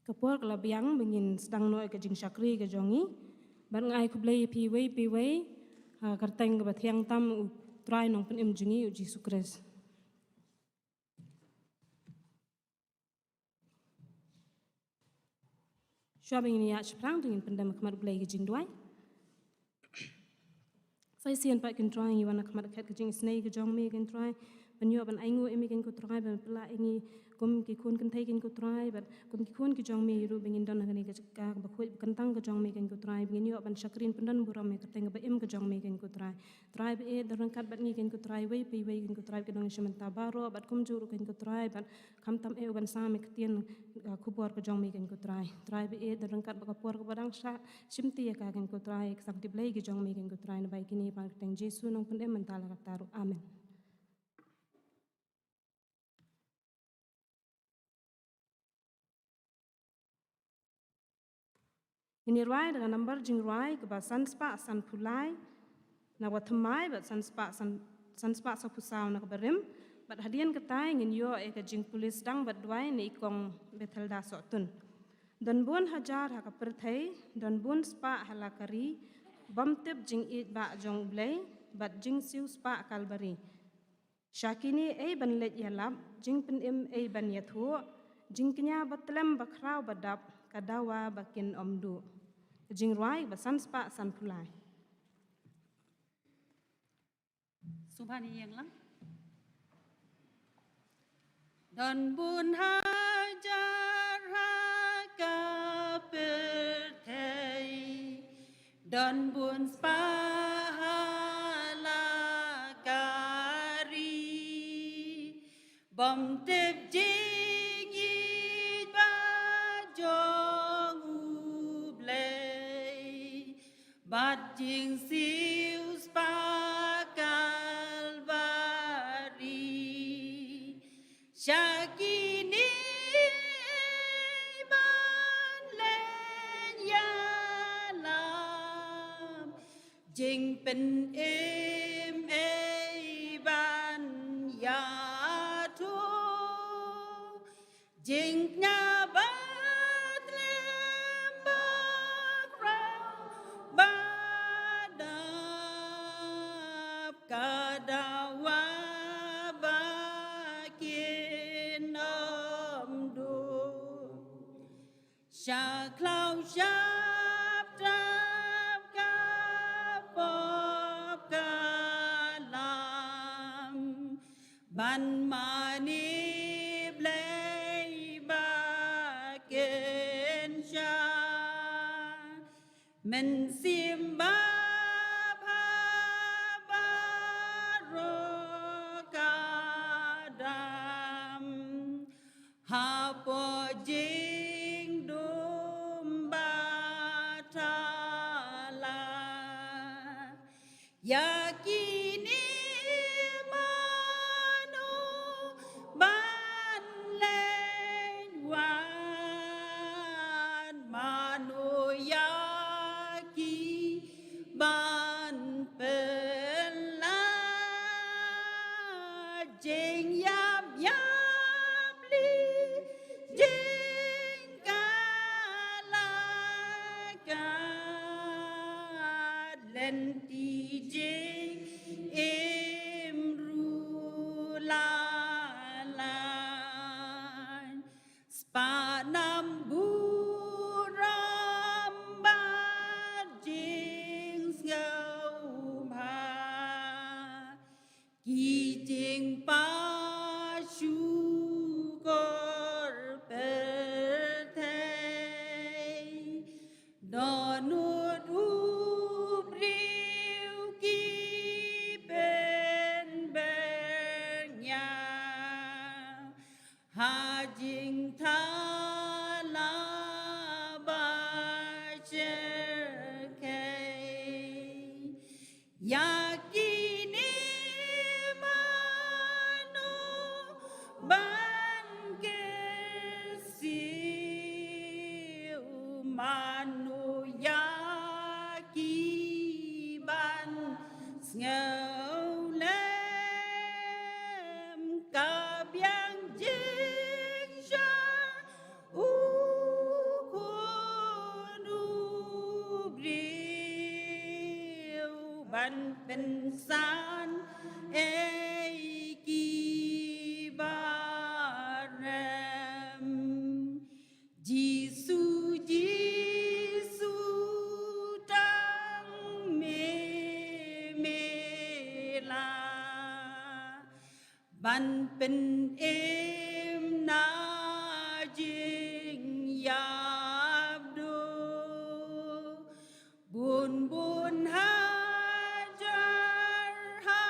Kapur kelabiang bengin sedang noi ke jing syakri ke jongi. Ban ngai ku blai piwai karteng ke bathiang tam try nong pen jingi uji sukres. Shua bengin ya seprang dengan pendam kemat blai ke jing duai. Saya sian pak ken try iwana kemat kat ke jing snai ke jong me ken try. Banyo ban aingu emi ken ku try ban pela ingi kum ki kun ken thai ken ku try ban kum ki kun ki jong me ru bengin don ngani ke ka ba khu kentang ke jong me ken ku try bengin yo ban syakrin pendan buram me kateng ba im ke jong me ken ku try ba e darang kat bat ngi ken ku try wei pi wei ken ku try ke dong shementa baro bat kum juru ken ku try ban kam tam e ban sa me ketien kubor ke jong me ken ku try ba e darang kat ba kapor ke badang sha shimti ya ka ken ku try sak di blai ke jong me ken ku try na bai kini ban kateng Jesu nong pendem mentala kataru amen. Ini ruai dengan number jing ruai ke basan spa san pulai na watamai bat san spa sa pusau na keberim bat hadian ketai ngin yo ke jing pulis dang bat duai ni ikong betel da sotun dan bun hajar ha kaperthai dan bun spa halakari bamtep jing it ba jong blai bat jing siu spa kalbari syakini ban let yalap jing penim ban yathu jing kenya batlem bakrau badap kadawa bakin omdu jing ruai basan spa san pulai. Subhani yang lang. Dan bun hajar hakaperthai dan bun spa halakari bom tep jingit bajong ublay bat jing siu spa Syakini ban len yalam jing pen ban yatu jing nyabat lembak badap kadawa Syaklau syap dap kapop kalam ban mani blai baken syah men simba barokadam hapo Yakini manu ban lenwan manu yaki ban pela jing yap yap li jing kalakat lenti jing imru lalan spanam buram jing sgau ma ki jing pa shu san eki barem Giêsu Giêsu tang me la ban pen em na jing yap do bun bun hajar ha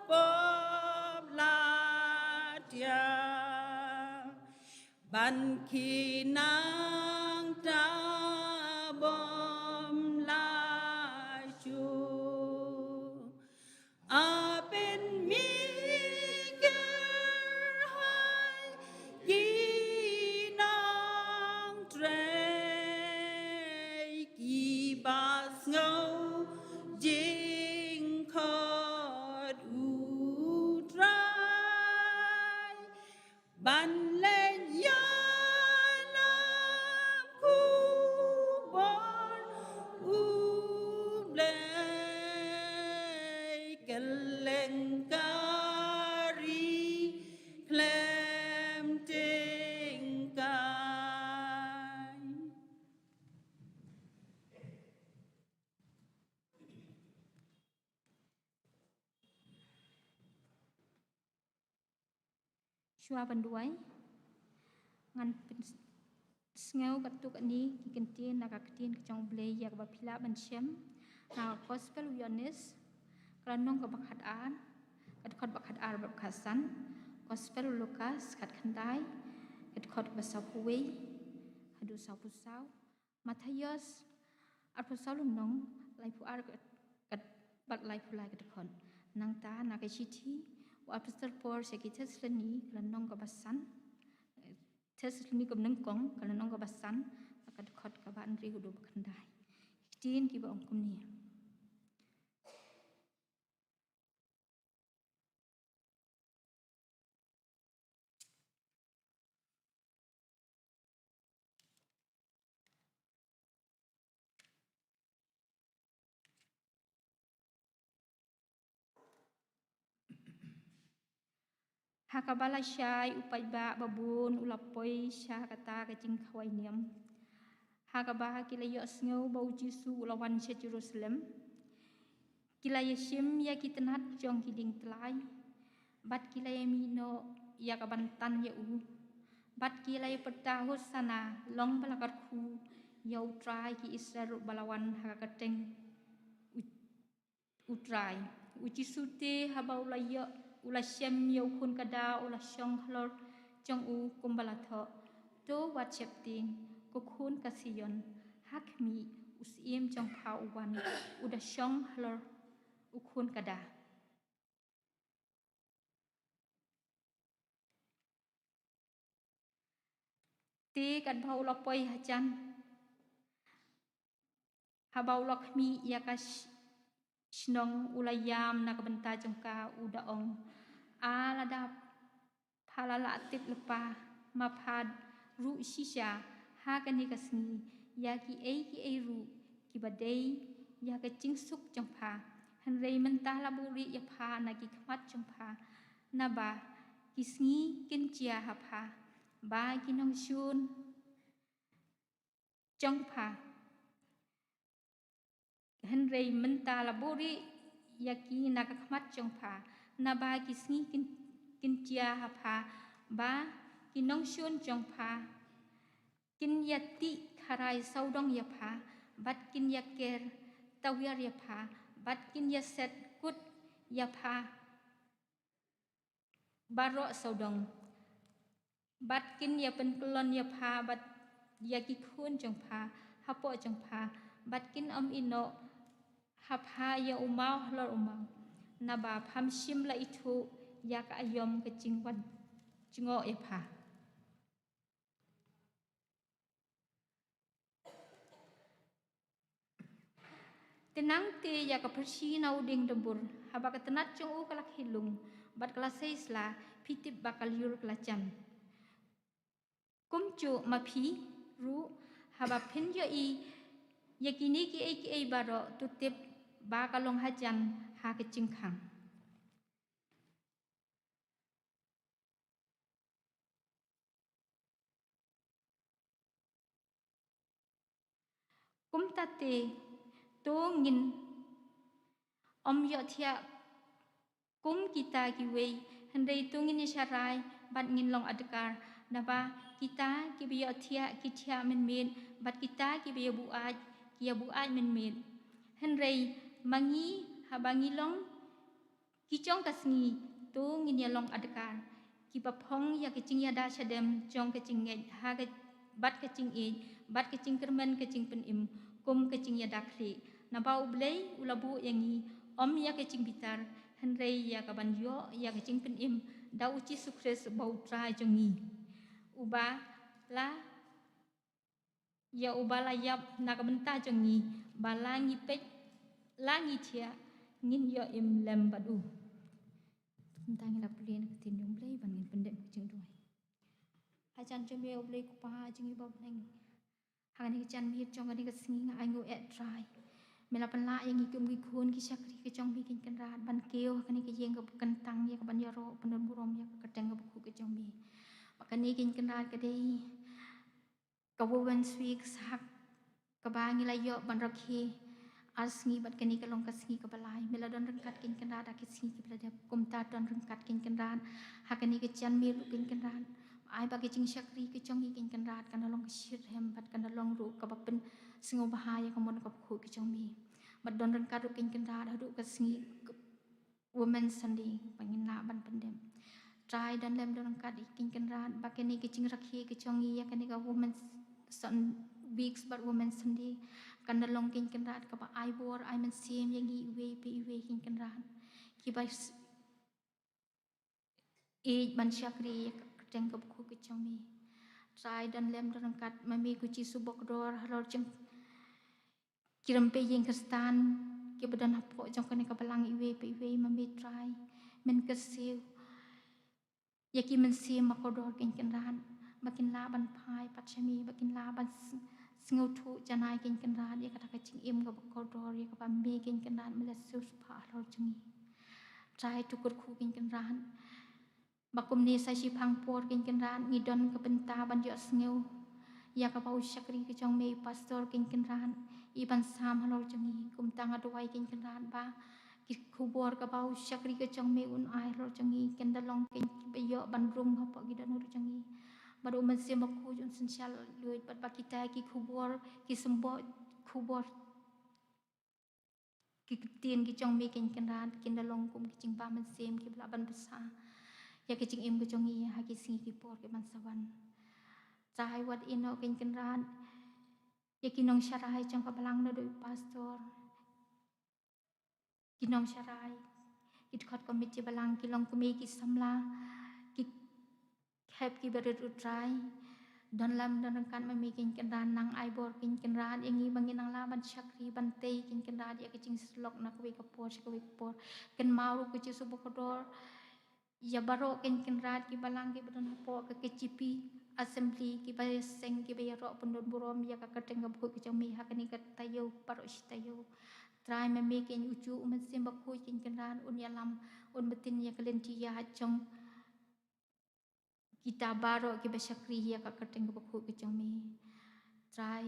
pop la tia ban kinang ta bom la chu a pen mi ger hai ki nang tre ki bas ngau jing khot u trai ban lên ya lam khu bon u ble kelen kari klem ting kai Shua banduai ngan sngau katuk ani kikentin nakaketin kecong blay yak bapila banchem na gospel wionis kranong kabakhat an kadkhot bakhat ar bakhasan gospel Lukas khat khandai kadkhot basapuwi hadu sapusau Matthias arpusau lunong laipu ar kat bat laipu lai kadkhon nangta nakaichithi wa apostol Paul sekites leni kranong kabasan tes leni kamnang kong kranong kabasan kadkhot kaban ri hudu bakhandai tin ki ba ongkum ni Hakabala syai upai ba babun ulapoi sya kata kecing khawai niam Hakabah kila yos ngau bau Jisu ulawan sya Jerusalem kila yashim ya kitenat jong kiding telai bat kila yamino ya kabantan ya u bat kila ya pertahus sana long balakatku ya utrai ki Israel balawan hakateng utrai Jisu te habau layo ula syam yau kun kada ula syong hlor jong u kumbalatho to wat chepting ko kun kasiyon hakmi usim jong pa uwan uda syong hlor ukun kada te kad bau lapoi hajan habau lakmi yakas Shnong ulayam nakabenta jongka udaong alada palalatit lepa mapad ru shisha hakani kasni yaki ei ru kibadei yaka cingsuk jongpa hanrei mentah laburi yapha nagi kmat jongpa naba kisngi kincia hapa ba kinong shun jongpa Henry mentah laburi yaki nakakmat jongpa naba kisngi kincia hapa ba kinong shun jongpa kin yati karai saudong yapa bat kin yaker tawyar yapa bat kin yaset kut yapa barok saudong bat kin yapen kelon yapa bat yaki kun jongpa hapo jongpa bat kin ino hapa ya umau hlor umau naba phamshim la itu yak ayom kecingwan jingo yapa tenang te yak persi na uding debur haba ketenat jong u kalak hilung bat kelasais la pitip bakal yur kelacam kumcu mapi ru haba pinjo i yakini ki ei baro tutip bakalong hajan ha ke jing khang kum ta te to ngin yo thia kum kita ki wei handai tu ngin sharai bat ngin long adkar naba kita ki bi yo thia ki thia men bat kita ki bi bu aj ki bu aj men handai mangi ha bangi long ki chong kasngi tu ngin ya long adkar ki ba phong ya ki ching ya da chadem chong ke ching nge ha ke bat ke ching e bat ke ching kermen ke ching pen im kum ke ching ya da khli naba ublei ulabu yangi ya ke ching bitar handai ya ka ban yo ya ke ching pen im da uci sukses bau trai jongi uba la ya uba la yap nak benta jongi balangi pek langi thia ngin yo im lem badu tentang la pelin tin yong blai ban ngin pendek jeng duai ajan jom yo blai ku pa jeng iba neng hang ni jan mi jong ni ka singi nga angu et try mela penla yang ikum gi khun ki sakri ki jong mi kin kan rat ban keu kan ni ki yeng ka kentang ya ka ban ya ro penun burom ya ka teng ka bu ki jong mi makan ni kin kan rat ka dei ka wowen swi sak ka ba ngi la yo ban rakhi asngi bat kani ka long ka singi ka balai mela don rengkat kin kan rat ki singi ki bela kum ta don rengkat kin kan rat hakani ki jan mi lu kin kan rat ai ba ki jing sakri ki jong mi kin kan rat kan long ka shir hem bat kan long ru ka ba pen singo bahaya ka mon ka khu ki jong mi bat don rengkat kin kan rat hadu ka singi women sunday pangin la ban pendem try dan lem don rengkat kin kan rat ba kani ki jing rakhi ki jong mi ya kani ka women sun weeks but women sunday kan long kin kan rat ka ba ai bor ai men sim yang gi we pe we kin kan rat ki ba e ban sakri ka teng ka khu ki jong mi try dan lem don rengkat mami ku ci subok dor halor jeng kiram pe yeng kristan ki badan hapo jong kani ka balang iwe pe iwe mami try men kesiu ya ki men sim makodor kin kan ran makin la ban phai pachami makin la ban ngau thu janai kin kan ran ya kata ka ching im ka bakodor ya ka ba me kin kan ran mela su pha halor jengi try tu kur khu kin kan ran bakum ni sa si phang por kin kan ran ni don ka benta ban yo sneu ya ka pau sakri ki jong me pastor kin kan ran iban sam halor jengi kum tang adwai kin kan ran ba ki khubor ka pau sakri ki jong me un ai halor jengi ken dalong kin be yo ban rum ha pa gi dan ur jengi baru man se maku jun sensial lui pat ba kita ki khubor ki sembo khubor ki tien ki jong me kin kan ran kin dalong kum ki jing ba man sem ki bla ban basa ya ki jing im ki jong i ha ki singi ki por ki man sawan trai wat ino kin kan ran ya ki nong sharai jong ka balang na do pastor ki nong sharai ki khot komiti balang ki long kumi ki samla ki khep ki berit utrai don lam don kan mami kin kan ran nang ai bor kin kan ran yangi bangin nang la ban sakri ban te kin kan ran ya ki jing slok na ko ka por kan mau ku ci subo kodor ya baro kin kan ran ki balang ki badan po ka kecipi assembly ki ba seng ki ba ro pendon burom ya ka kateng bu ki jong mi ha kani ka tayo paro tayo try mami kin ucu men sim ba ku kin kan ran un ya lam un betin ya kalen ti ya jong kita baro ki basakri ya ka kateng ka khu ki jong mi try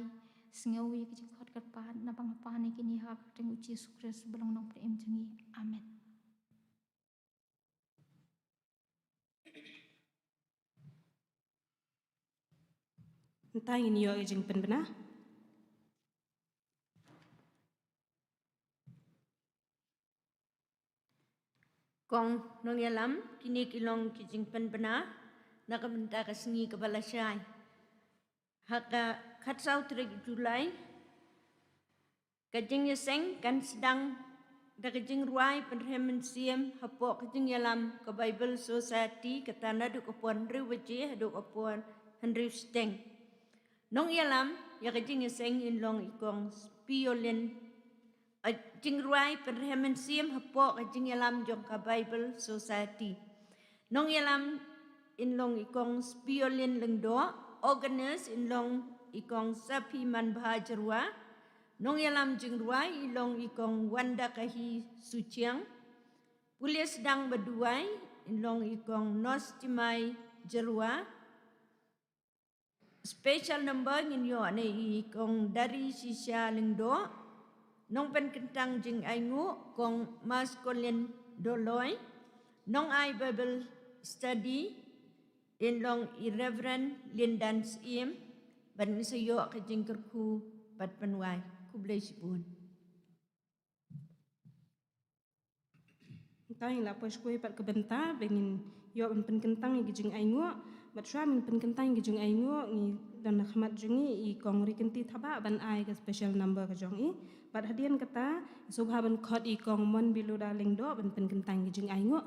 sngawi ki jing khot kat pan na bang pa ni ki ni ha kateng uci sukres belong nong em jengi amen Entah ini yo jeng pen bena Kong nong yalam kini kilong kijing pen bena nak benta ka singi ka balasai haka khatsau trik Julai kajing yaseng kan sedang da kajing ruai penremen siem hapo kajing yalam ka Bible Society katana du kapuan riwaje du kapuan Henry Steng nong yalam ya kajing yaseng in long ikong spiolin jing ruai penremen siem hapo kajing yalam jong ka Bible Society nong yalam in long ikong spiolin lengdo organize in long ikong sapi man bahajarwa nong yalam jing ruai ilong ikong Wanda Kahi Suciang, Pulia sedang berduai ilong ikong Nos Timai Jelua, special number nginyo ne ikong dari Sisya Lingdo, nong pen kentang jing aingu kong Mas Kolin Doloi, nong ai Bible study ilong Irreverend Lindan Siem, ban sayo ke jing kerku pat penwai ku blai sipun. Tay la pois kue pat kebentar bengin yo pen kentang i gijing aingo bat shwa min pen kentang gijing aingo ngi dan khmat jungi i kong rikenti thaba ban ai ke special number ke jong i bat hadian kata subha ban khot i kong mon bilu daling do ban pen kentang gijing aingo.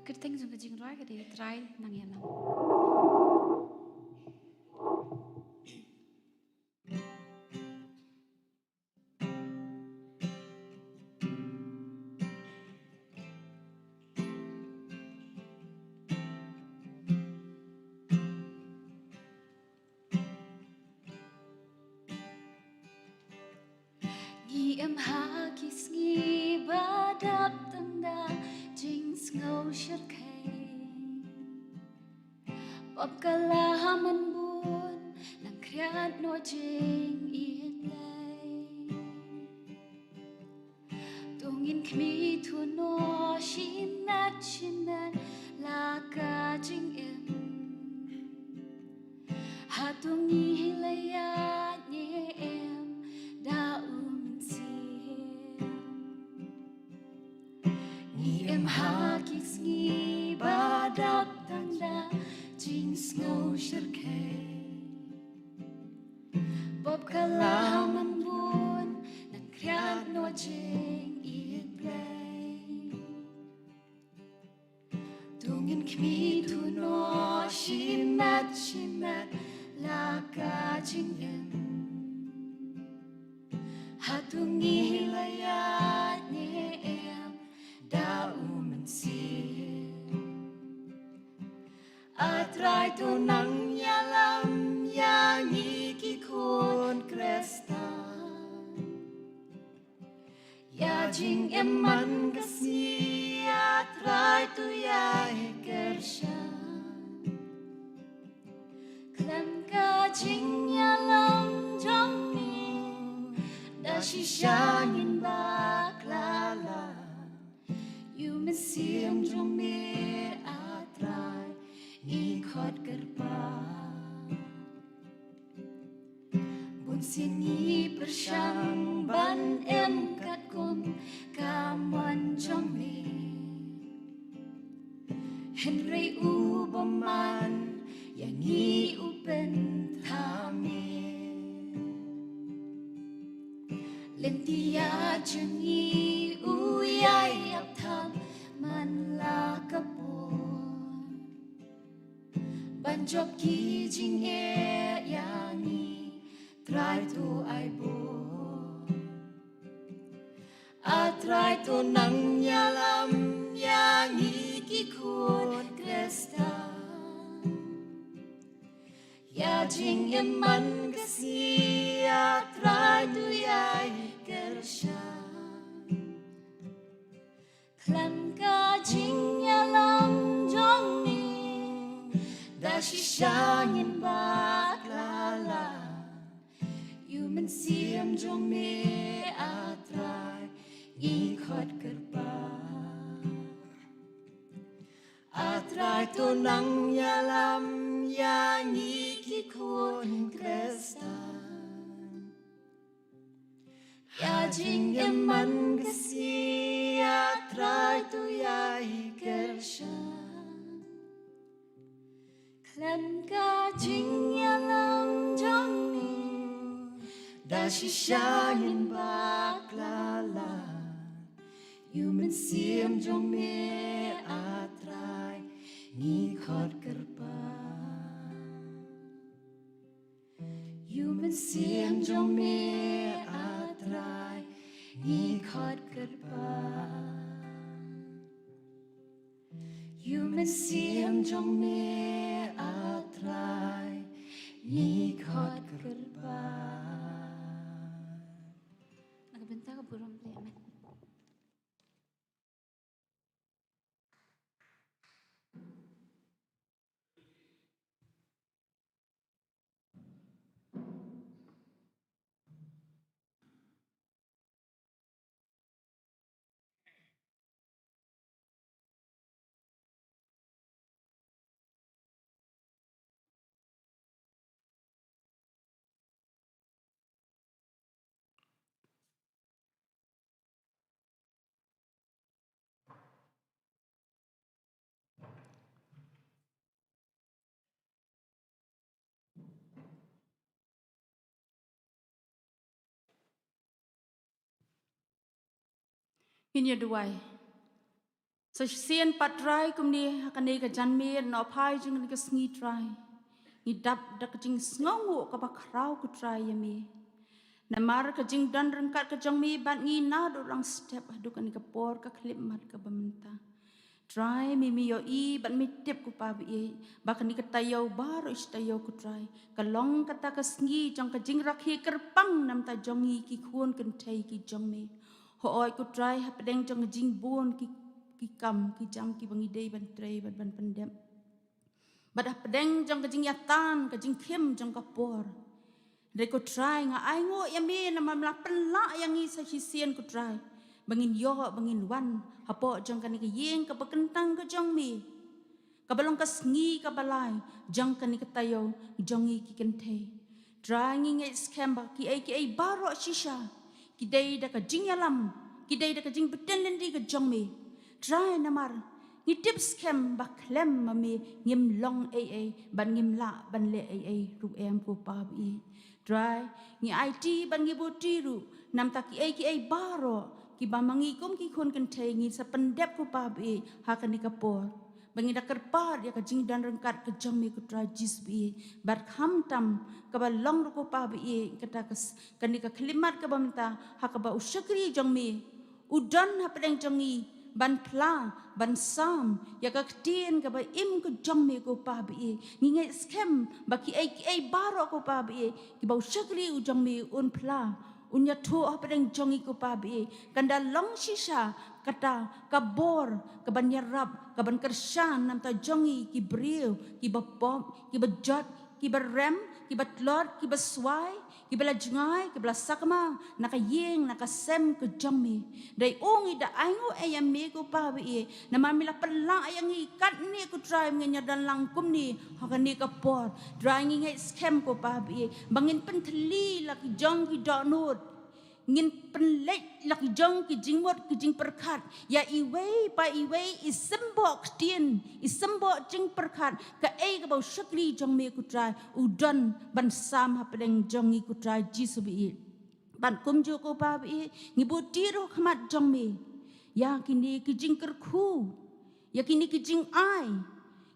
Kekerting jung jing roi ke de try nang yalam. Gi em ha kis ngi badap tanda jing ngau shir khay pop kala man bun nang kriat no jing in lay tungin kmi tu no shinat la ka jing em hatungi hilaya nye em da em ha kis ngi badap tanda jing ngau shir khay bob kala man bun nang kriat no jing it play tungin kmi tu no shinat la ka jing em hatungi hilaya nye em da atrai tu nang yalam yang ikikun krestan ya jing eman kasi atrai tu ya kershan klem ka jing yalam jong ni da shishangin baklala you mesim jong me atrai ikot gerpa bun sini persyang ban em kat kum kaman jong me Henry ubaman yang i upen thame lentia jengi uyai ap tham man la kapon banjok ki jing e yani try to ai bo try to nang yalam yang ikikun krestan ya jing eman kasi try to yai kershan klan ka jing yalam jong ni da shishangin baklala you men siam jong me atrai ikot kerpa atrai to nang yalam yang ikikun krestan ya jing eman kasi trai tu ya ikersan Klan ka jing yalam jong ni Da shishanin baklala Human siem jong me atrai Ngi khot kerpa Human siem jong me atrai Ngi khot kerpa Human siem jong me atrai Ngi khot kerpa Nagbentar ka burong play amen. Hinya duai. Sa sien patrai kumni hakane ka janme no phai jing ka sngi trai. Ni dap dak jing sngongu ka bakrau ku trai yami. Namar ka jing dan rengkat ka jangmi bat ngi na do rang step adu kan ka por ka klip mat ka bamenta. Try mi yo I bat mi tip ku pa bi bakan ni ka tayo bar is tayo ku try. Ka long kata ka sngi jang ka jing rakhi kerpang nam ta jongi ki khun kan thai ki jangmi. Ho oi ku try hapdeng jang jing buon ki kam ki jam ki bangi dei ban tray ban pandem. Bat hapdeng jang ka jing yatan ka jing khim jang ka por. Dai ko try nga ai ngo yami na mamlak penla yang I sa sien ko try. Bangin yo bangin wan hapo jang kan ka yeng ka bakentang ka jang mi. Ka balong ka sngi ka balai jang kan ka tayo jang I ki kente. Try ngi scam ba ki ai baro shisha. Ki dai da ka jing yalam ki dai da ka jing betelendi ka jang mi. Try namar ngi tips scam ba klem mami ngim long ai ban ngim la ban le ai ru em ko pa bi. Try ngi IT ban ngi botiru nam ta ki ai baro ki ba mangi kum ki khon kan thai ngi sa pandep ko pa bi ha kan ka por bangi da kerpar ya ka jing dan rengkat ka jang mi ku try jis bi bat kham tam ka ba long ko pa bi kata kan ka klimat ka bamta ha ka ba usyakri jang mi udan ha pedeng jangi ban pla ban sam ya ka ktien ka ba im ko jang me ko pa bi ngi ngai scam ba ki ai baro ko pa bi ki ba usyakri u jang me un pla unya to ha pedeng jangi ko pa bi kanda long shisha kata ka bor ka ban yarab ka ban kershan nam ta jangi ki bril ki ba pom ki ba jot ki ba rem ki ba tlot ki ba swai ki bela jungai ki bela sakma naka yeng naka sem ke jammi dai ongi da aingo ayam me ko pa bi na mamila pala ayang I kat ni ko try ngenya dan langkum ni hakani ka por dry ngi scam ko pa bi bangin penteli laki jong ki donut ngin penlek laki jong ki jingmot ki jing perkat ya iwei pa iwei isembok tien isembok jing perkat ka ka bau syakli jong me ku try udan ban sam ha pedeng jong I ku try jisubi ban kum jo ko pa bi ngiboti ro khamat jong me ya kini ki jing kerku ya kini ki jing ai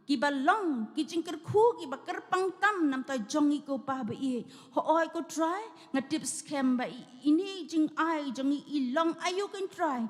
ki balong ki jing kerku ki bakar pang tam nam ta jong I ko pa bi ho oi ko try ngatip scam ba ini jing ai jong I long ayu kan try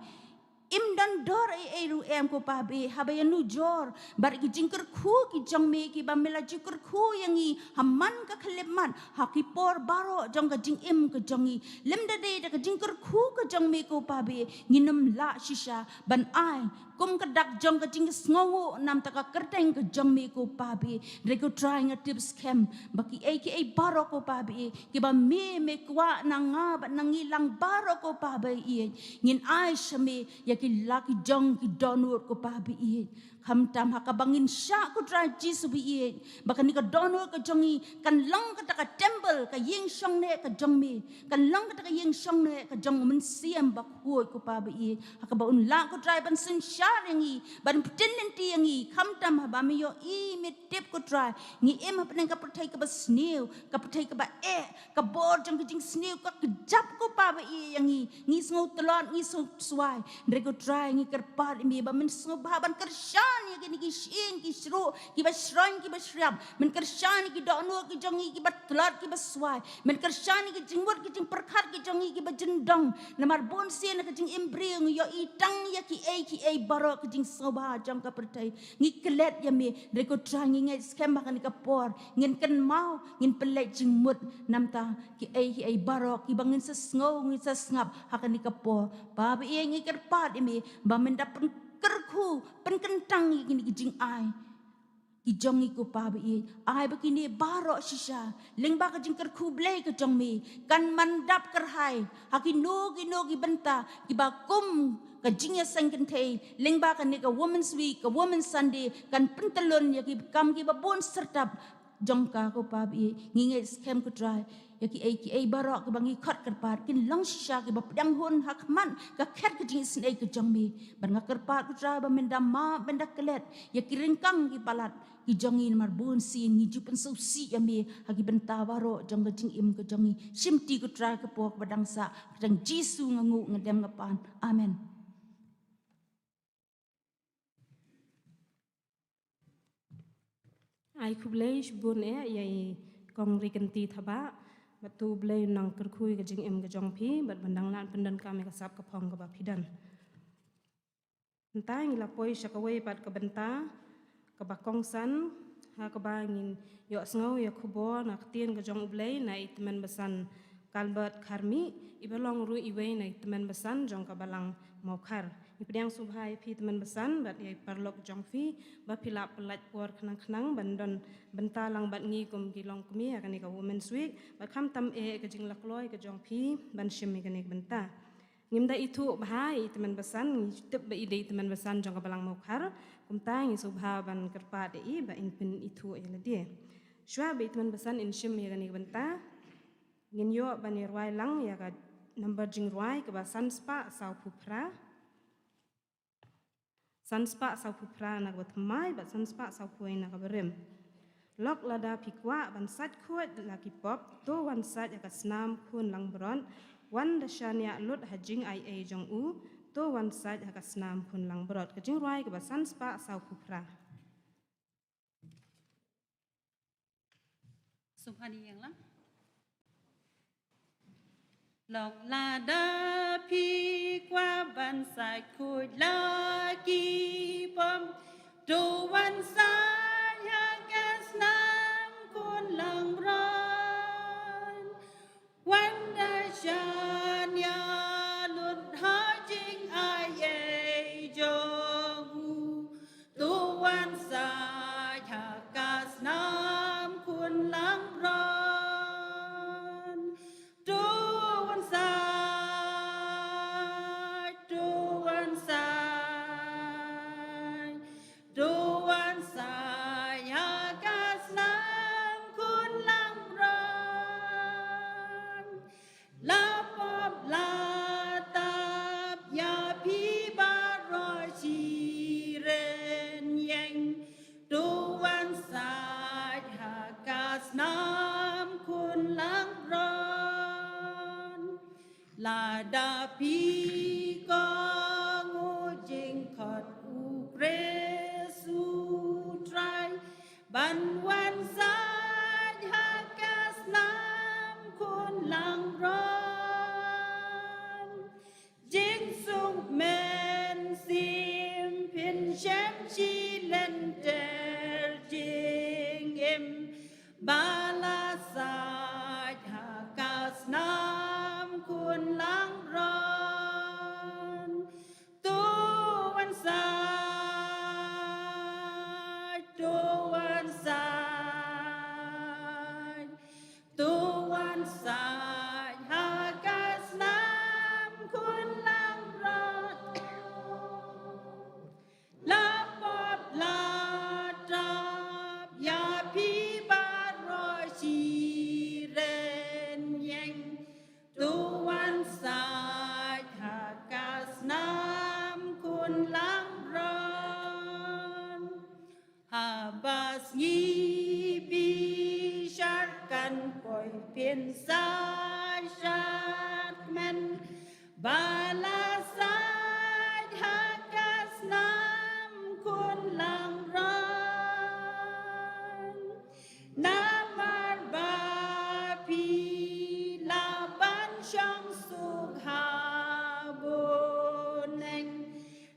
im dan dor ai ru em ko pa be habayanu jor bar ki jingker khu ki jang me ki bamela jingker khu yang I haman ka khleman hakipor baro jang ka jing im ka jang I lem da de da ka jingker khu ka jang me ko pa be nginam la shisha ban ai kum ka dak jang ka jing sngowo nam ta ka kerteng ka jang me ko pa be re ko trying a tips scam baki ai baro ko pa be ki ba me kwa na nga ba nangilang baro ko pa be ngin ai shame ya ki laki jong ki donur ko pa bi kham tam ha ka bangin sha ku trai jisu bi ye bakan ni ka dono ka jongi kan long ka temple ka yeng shong ne ka jong mi kan long ka yeng shong ne ka jong men siam bak huoi ku pa bi ye ha ka ba un la ku trai ban sun sha rengi ban pretenden ti yengi kham tam ha ba mi yo i mi tip ku trai ni em ha pen ka protai ka ba snew ka protai ka ba ka bor jong ka jing snew ka jap ku pa bi ye yengi ni sngo telon ni so swai ndre ku trai ni kerpat mi ba men sngo ba ban kershan ya ki ki shin ki shru ki ba shron ki ba shriam men kershan ki dono ki jongi ki ba tlat ki ba swai men kershan ki jingmut ki jing perkhat ki jongi ki ba jendong namar bon sen ki jing embryo yo itang ya ki ai baro ki jing soba jang ka pertai ngi kelet ya me reko trai ngi scam ba kan ka por ngin kan mau ngin pelai jingmut namta ki ai baro ki bangin sesngo ngi sesngap hakan ka por ba bi ngi kerpat me ba men dap kerku penkentang gini kijing ai kijong iku pa bi ai begini baro shisha leng ba kijing kerku blai ke jong mi kan mandap kerhai hakino gi benta ki ba kum kijing ya sengkentei leng ba kan ni ka women's week ka women's sunday kan pentelon ya ki kam ki ba bon sertap jong ka ko pa bi ngi scam ku try ya ki ai barok ke bangi khat kerpat kin long shisha ke bapdang hun hakman ka khat ke jing snai ke jong mi ban nga kerpat ku tra ba menda ma menda kelet ya ki ringkang ki palat ki jongi mar bun si ngi jupen so si ya mi hagi benta baro jong ke jing im ke jongi simti ku tra ke pok badang sa jang jisu ngangu ngedem ngapan amen. Ai kublai shbun yai kong rikanti thaba batu blai nang kerkhui ka jing em ka jong phi bat bandang lan pendan kami ka sap ka phong ka ba phidan entai ngila poi shakawai pat ka benta ka ba kong san ha ka ba ngin yo sngo ya khubo na ktien ka jong blai na itmen basan kalbert kharmi ibalong ru iwei na itmen basan jong ka balang mau khar ipdiang subhai phi teman basan bat yai parlok jong phi ba philap pelat por khnang bandon benta lang bat ngi kum ki long kumi akani ka women's week ba kham tam ka jing lakloi ka jong phi ban shim ka nek benta ngimda itu bahai teman basan ngi tep ba ide teman basan jong ka balang mau khar kum ta ngi subha ban kerpa de i ba in pin itu ele die shwa be teman basan in shim ka nek benta ngin yo ban irwai lang ya ka number jing rwai ka ba san spa sau phupra sanspa sau pupra nak bat mai bat sanspa sau puai nak berem lok lada pikwa ban sat khuat laki pop to wan sat ya kasnam khun lang bron wan dashania lut hajing ai jong u to wan sat ya kasnam khun lang brot kajing roi ka bat sanspa sau pupra Subhani yang lang lok lada pikwa ban sai khut laki pom do wan sai ya gas nam kun lang ran wan da shan ya lut ha jing ai jong do wan sai ya gas nam kun lang ran Lada pi ko ngu jing khot u kresu trai ban wan sa ha kas nam kun lang ron jing sung men sim pin shem chi len ter jing em bala sa ha kas nam kun lang ron Tuan sai hakas nam kun lang ron habas ngi bi syarkan koi pien sai syat men balasai hakas nam kun lang ron namar ba pi laban syang suk habuneng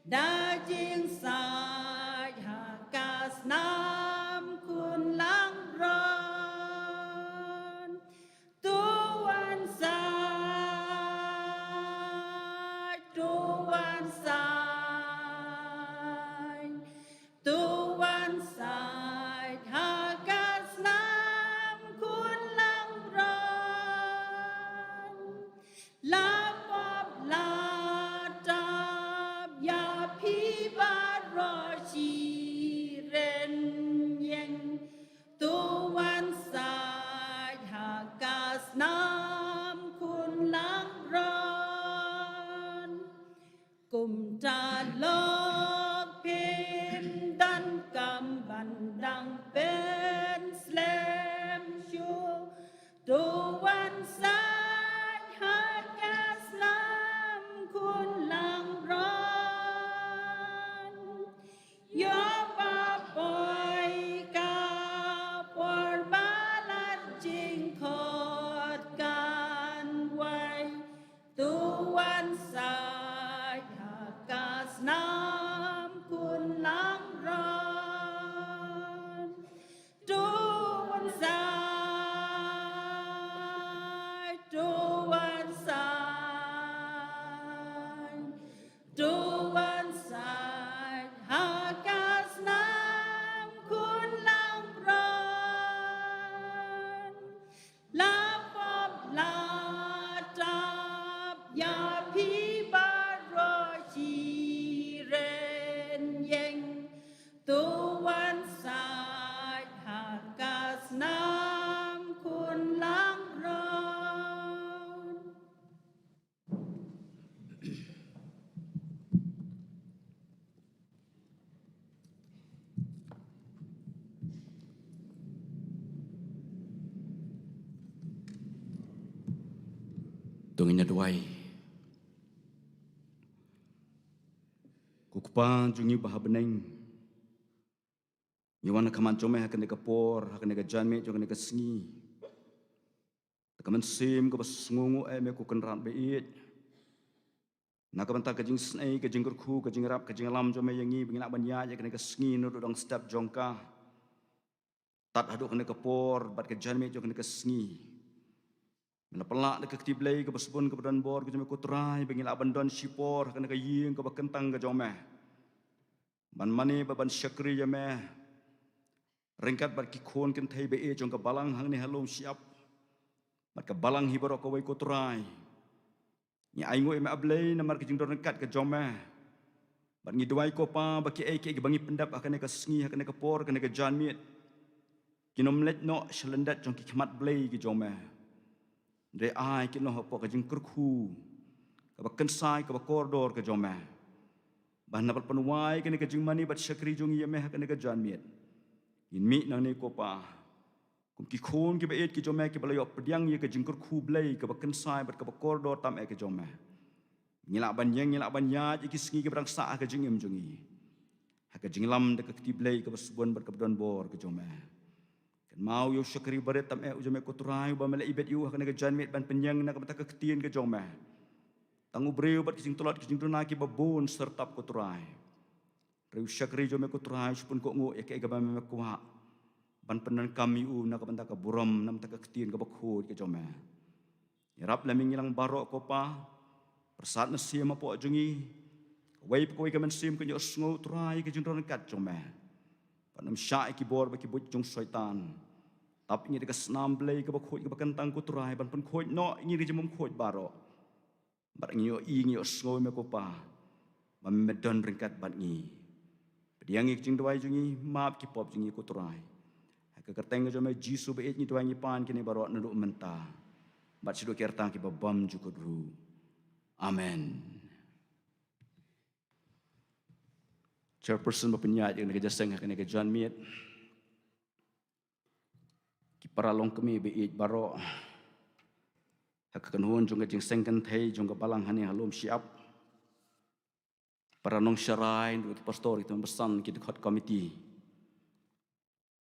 da jing sai hakas nam kun lang ron tuan sai tuan sai tuan sai hakas nam kun lang ron lapap latap ya pi baro chi ren yeng tuan sai hakas nam kun lang ron cùng ta lok pin dan kam bandang pen slam shu tuan sai hakas nam kun lang ron yo pa poi ka por balat jing khot kan wai tuan sai hakas nam kun lang ron tuan sai tuan sai tuan sai hakas nam kun lang ron lapap latap ya pi baro chi ren yeng tuan sai hakas nam kun lang ron Tungin duai. Kukupan jungi bahabeneng. Yawan kaman jome hakan deka por, hakan deka janme, hakan deka sengi. Tekaman sim ke basungu me kukan rat beit. Nakaman tak kajing snai, kajing kurku, kajing rap, kajing alam jome yangi bingilak banya hakan deka sengi nurut dong step jongka. Tat haduk hakan deka por, bat ke janme, hakan deka sengi. Mana pelak dekat ketiblai ke basbun ke badan bor ke jome kutrai bengilak bandon sipor kena ke ying ke bakentang ke jome. Ban mani baban syakri jome. Ringkat bat kikon ken thai be jong ke balang hang ni halom siap. Bat ke balang hibaro ke wai kutrai. Ni aingo me ablai namar ke jing dor ringkat ke jome. Bat ngi duai ko pa baki ai ke bangi pendap akan ke sengi akan ke por akan ke janmit. Kinom let no selendat jong ki khmat blai ke jome. Dari ai kita nak apa kajing kerku, kaba kensai, kaba koridor ke jome. Bahan dapat penuai kene kajing mani bat syakri jungi yameh kene ke janmiet. In mi nang ne kopa. Kum ki khon ki baet ki jome ki balayok pediang ye kajing kerku blai kaba kensai bat kaba koridor tam ke jome. Ngilak banjang ngilak banyat iki sengi ke berang sa kajing em jungi. Ha kajing lam de ke blai kaba subon bat kabdon bor ke jome. Mau yo syakri baret tam ujame koturai ba mala ibet yu hakana ke janmit ban penyang nak mata ke ketien ke jome. Tangu breu bat kising tolot kising tuna ki babon sertap koturai. Reu syakri jome koturai supun ko ngo ek ga ba me kuha. Ban penan kami u nak mata ke buram nam ta ke ketien ke bakhot ke jome. Yarap laming ilang barok kopa persat nasim apo jungi. Wai ko ke men sim ke yo sngo turai ke jindron kat jome. Panam syai ki bor ba ki boj jong syaitan. Tapi ini dekat senam belai ke bakhoj ke bakentang ku turai ban pun khoj no ini di jemum khoj baro. Bat ngiyo i ngiyo sngoi me kopa. Ba medon ringkat bat ngi. Pediang ik jing dwai jungi map ki pop jungi ku turai. Ke kerteng ke jome jisu be ni tuai ni pan kini baro nuduk menta. Bat sido kertang ki babam jukut ru. Amen. Chairperson berpenyat yang kerja seng akan kerja John Miet. Ki para long kami beij baro. Hak kenhun jung jing seng kan thei jung balang hani halom siap. Para nong syarai untuk pastor itu besan kita khot komiti.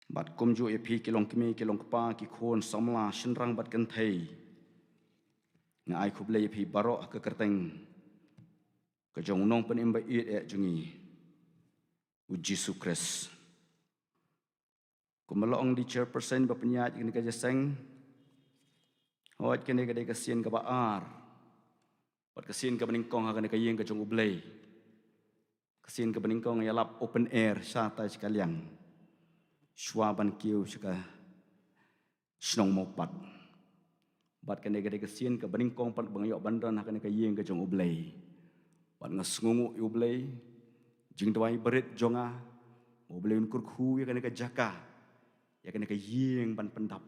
Bat kum ju epi kilong kami kilong kepa ki khon samla shinrang bat kan thei. Ngai khub le epi baro ke kerteng. Ke jong nong pen imba it jungi. Uji Sukres. Kumalong di chairperson berpenyat kini kerja seng. Hot kini kerja kesian ke baar. Buat kesian ke beningkong akan kayeng ke jong ublay. Kesian ke beningkong yalap open air syata sekalian. Swaban kiu seka senong mopat. Buat kini kerja kesian ke beningkong pan bangayok bandan akan kayeng ke jong ublay. Buat ngasngungu ublay. Jing tuai berit jonga, mau beli unkur ku ya kena ke jaka, ya kena ke yeng ban pendap,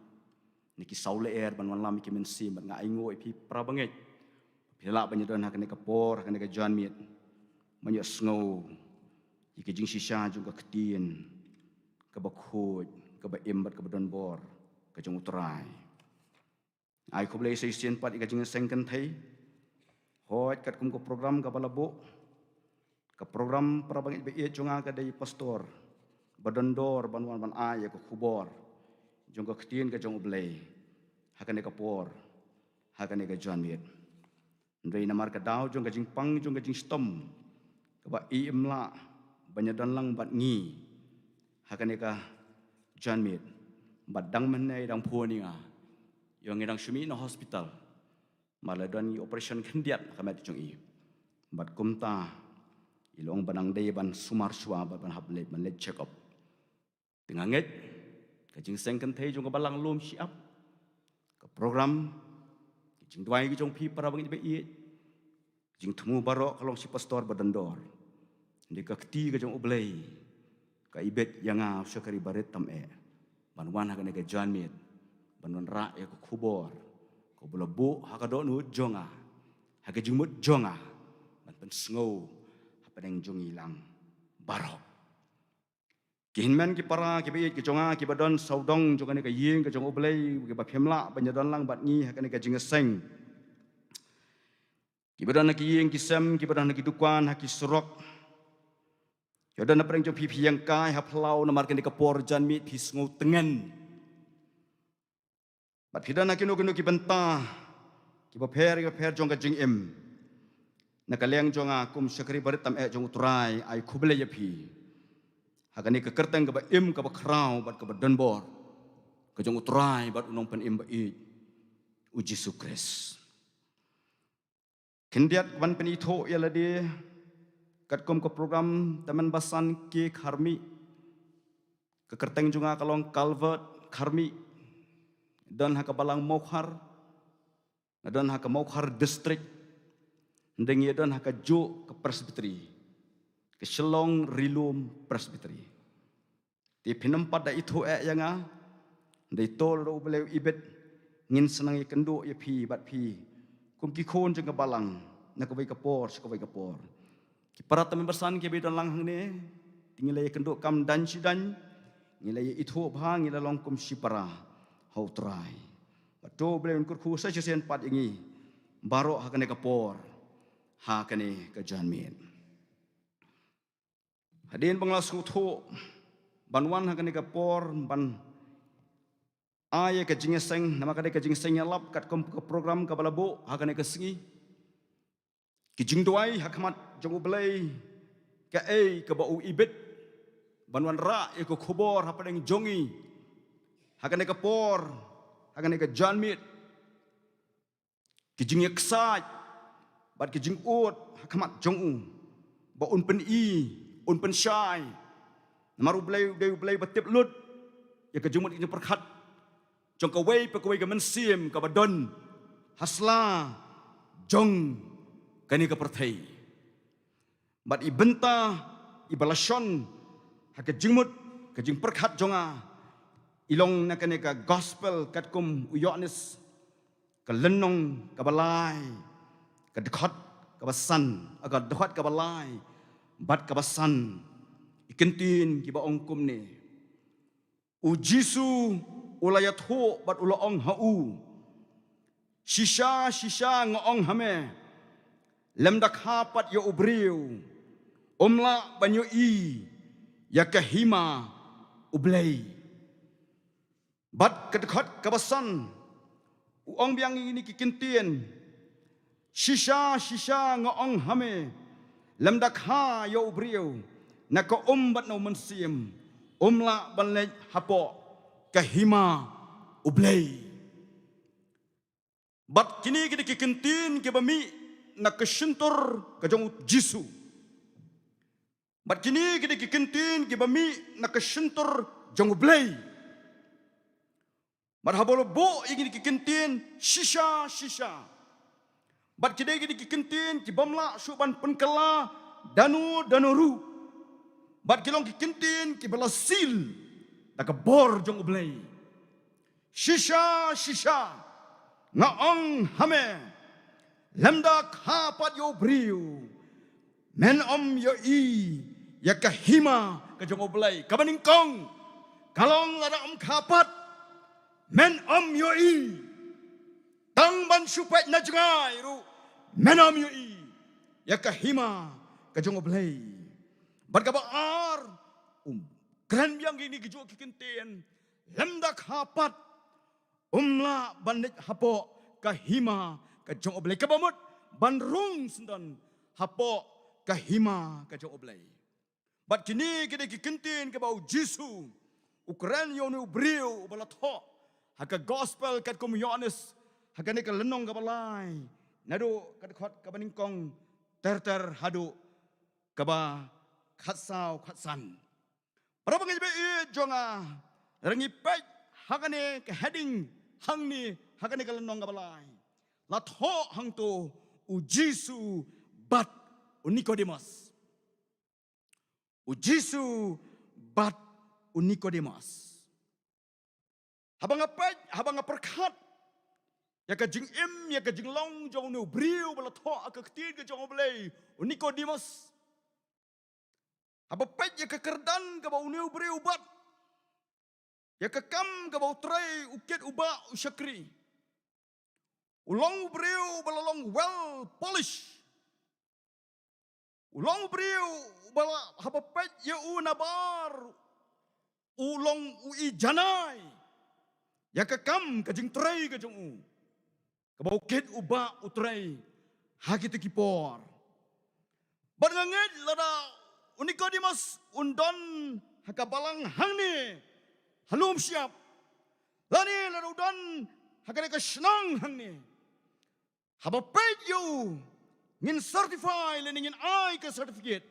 niki saule air ban wan lam ki mensi ban ngai ngo ipi prabanget, bila banyadan kena ke por kena ke John Miet, banyak snow, iki jing sisa juga ketien, ke bakhut, ke baimbat ke badan bor, ke jong uterai. Ai ko beli seisian pat ika jing sengken thai, hot kat kum ko program ka balabo. Ke program perabangit be jonga ka dai pastor badondor banwan ban ay ko khubor jonga ketien ka jong ublay hakane ka por hakane ka John Miet ndrei namar ka daw jonga jingpang jonga jing stom ka ba imla banyadan lang bat ngi hakane ka John Miet badang menai dang puninga yang ngidang syumi no hospital maladan operation kendiat kamet jong i bat kumta ilong banang day ban sumar suwa ban hablek ban let check up tinganget kajing sengken thei jong balang lom siap ke program kajing duai ki jong pi para bangit be i jing temu barok kalong si pastor badandor di kakti ka jong ublay ka ibet yanga syakari baret tam ban wan hakane ka John Miet ban wan ra ya ko khubor ko bulabu hakado nu jonga hakajing mut jonga ban pen sngow padang jong ilang barok. Kihinman ki para ki be ki jonga ki badon saudong jongane ka yeng ka jong ublay ki ba phemla banyadon lang bat ngi hakane ka jingeseng. Ki badon ki yeng ki sem ki badon ki dukwan haki surok. Yodan padang jong pipi yang kai haplau namar kan ka por John Miet pis ngau tengen. Bat pidan ki no ki benta ki ba pher jong ka jing em. Nakaliang jonga kum syakari barit tam jong uturai ai kubele yapi hakani ke kerteng ke ba im ke ba krau bat ke ba donbor ke jong uturai bat unong pen im ba i Uji Sukres kendiat ban pen itho yala di kat kum ke program taman basan ki kharmi ke kerteng jonga kalong calvert kharmi dan hakabalang mokhar dan hakamokhar district Ndeng yedan haka jo ke presbytery. Ke Shelong Rilum Presbytery. Di pinempat da itu yang Ndai tol ro belew ibet ngin senang kendo ya pi bat pi. Kum ki khon jeng balang nak bai kapor sekabai kapor. Ki parat temen bersan ki bedan lang hang ne tinggal ya kendo kam dan sidan ngilai itu bhang ngilai long kum sipara hau trai. Bato belew kur khu sa sen pat ingi baro hakane kapor. Hakane ke John Miet. Hadin penglas kutu banwan hakane ke por ban aya ke jingeseng nama kade ke jingeseng yalap kat kom ke program ke balabo hakane ke singi ki jingduai hakmat jong ublay ke ke bau ibet banwan ra e ko khobor hapadeng jongi hakane ke por hakane ke John Miet ki jing yaksaj bat ke jing ut hakamat jong ba un pen un pen syai namaru blay batip lut ya ke jumut ini perkhat jong ka wei pe ke mensim ka badon hasla jong kani ka perthai bat ibenta ibalashon hak jingmut ke jing perkhat jonga ilong na kani ka gospel katkum uyonis kelenong kabalai, kedekot kabasan, agak dekot kabalai, bat kabasan, ikentin kiba ongkum ni. Ujisu ulayat ho bat ulaong hau, shisha ngaong hame, lemdak hapat ya ubriu, omla banyo i, ya kahima ublay. Bat kedekot kabasan, uong biang ini kikintin, shisha ngaong hame, lemdak ha ya ubriu, naka bat no mensim, omla banlej hapo, kahima ublay. Bat kini kita kikintin kibami nak kesentor kajong Jisu. Bat kini kita kikintin kibami nak kesentor jong ublay. Bat habolo bo ingin kikintin shisha. Bat kini kita kikintin kibamla suban penkala danuru. Bat kilong kikintin kibala sil nak bor jong ublay. Shisha ngaong hame lemdak hapat yo briu men yo i ya kahima ka jong oblay kabaning kong kalong ada kapat men yo i tang ban supet na jngai ru men yo i ya kahima ka jong oblay barkabar kran yang ini kijo kikinten lemdak hapat umla bandit hapo kahima kajong oblay kabamut bandrung sendan hapo kahima kajong oblay. Bat kini kita kikintin kabau Jisu ukran yonu briu balatho haka gospel kat kum Yohanes haka ne kalenong kabalai nadu kadkhot kabaningkong ter hadu kaba khatsan. Para pengajian jonga rangi pai hakane ke heading hang ni hakane kalenong kabalai la tho hang to ujisu bat Nikodemus ujisu bat Nikodemus habang perkat ya ka jing ya ka jing long jong no briu bala tho akaktir ka jong oblay Nikodemus habang ya ka kerdan ka ba uneu briu bat ya kekam ke bau tray ukit uba usyakri. Ulang beriu balalong well polish. Ulang beriu bala hapapet ya unabar. Ulong ui janai. Ya kekam kajing tray kajing u. Ke bau ukit uba utray. Hakit kipor. Barangit lada Nikodemus undon hakabalang hangni. Halum siap. Lani larudan hakane ka senang hang ni. Haba pay you ngin certify le ngin ai ka certificate.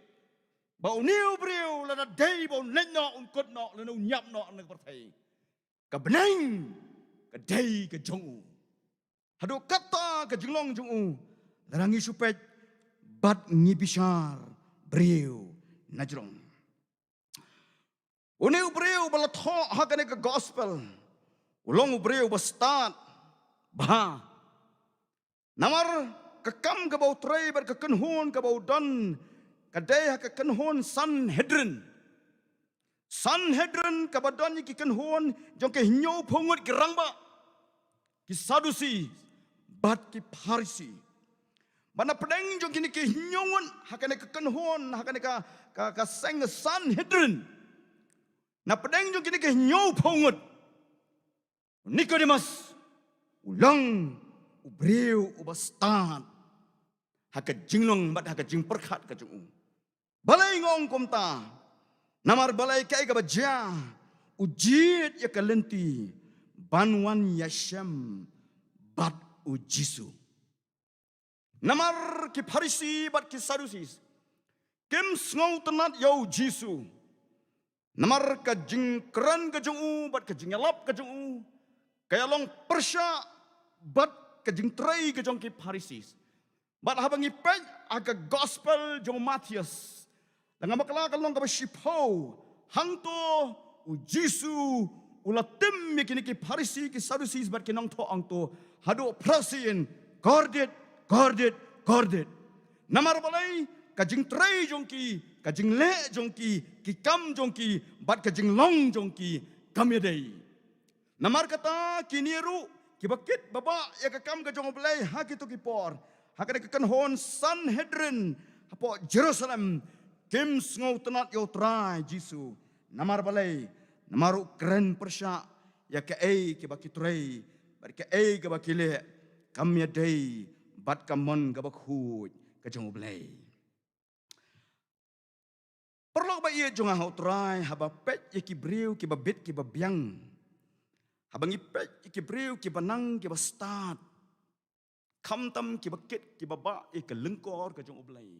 Ba uniu briu la day ba lenno unkot no le no nyap no nang partai. Ka benang ka day ka jongu. Hado kata ka jinglong jongu. Larangi supet bat ngibisar briu najrong. Uneu breu bala tho hakane ka gospel. Ulong breu ba start ba. Namar kekam ka bau tray ber ka kenhon ka bau don ka day ka kenhon Sanhedrin. Sanhedrin ka badon ki kenhon jong ke hinyo phongot ki rangba. Ki Sadusi bat ki Parisi. Bana pedeng jong kini ki hinyongon hakane ka kenhon hakane ka seng Sanhedrin. Na pedeng jong kini ke nyau pongot. Nikodemus ulang ubriu ubastan. Haka jinglong bat haka jing perkat ka jung. Balai ngong komta. Namar balai kai ka baja. Ujit ya kalenti. Banwan yashem bat ujisu. Namar ki Parisi bat ki Sadusis. Kim ngau tenat yau Jisu. Namar ka jing keran ka jung bat ka jing yalap ka jung kaya long persya bat ka jing tray ka jong ki Pharisees bat habang ipay aga gospel jong Matius Nang makala kalong ka sipaw hangto u Jisu ula tim kini ki Parisi ki Sadusi bat kinong to ang to hado prasin guarded. Namar balai kajing tray jongki kajing le jongki ki kam jongki bat kajing long jongki kamedei. Namar kata kiniru ki bakit baba ya kakam kajong balai hakitu ki por hakade kakan hon Sanhedrin hapo Jerusalem kim ngau tenat yo try Jisu. Namar balai namaru keren persya ya ke ki baki tray bat ke ke baki le kamedei bat kamon ka bakhu kajong balai. Perlu ba ia jong hau try haba pet ki briu ki babit ki babyang. Habang ipet ki briu ki banang ki bastart. Kam tam ki bakit ki baba ki lengkor kajong balai.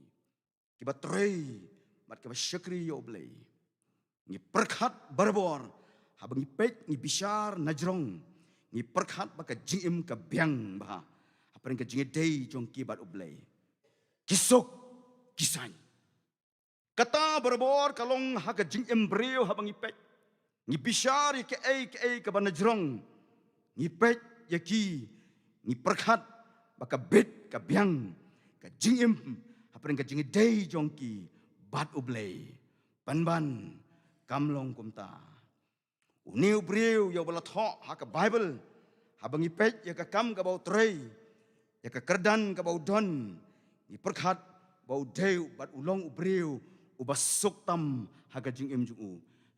Ki batray bat ki basyakri yo balai. Ni perkhat barbor habang ipet ni bishar najrong ni perkhat baka jingim ka biang bah aparen ka jingedei jong ki bat ublay kisok kisan kata barbor kalong ha ka jingim breu habang ipet ni bishar ke ka ban najrong ni pet yaki ni perkhat baka bet ka biang ka jingim aparen ka jingedei jong ki bat ublay ban kamlong kumta. Uniu briu yo bala tho ha ka Bible habang ipet ya ka kam ka bau trei ya ka kerdan ka bau don ni perkhat bau deu bat ulong ubriu ubasuk tam ha ka jing im ju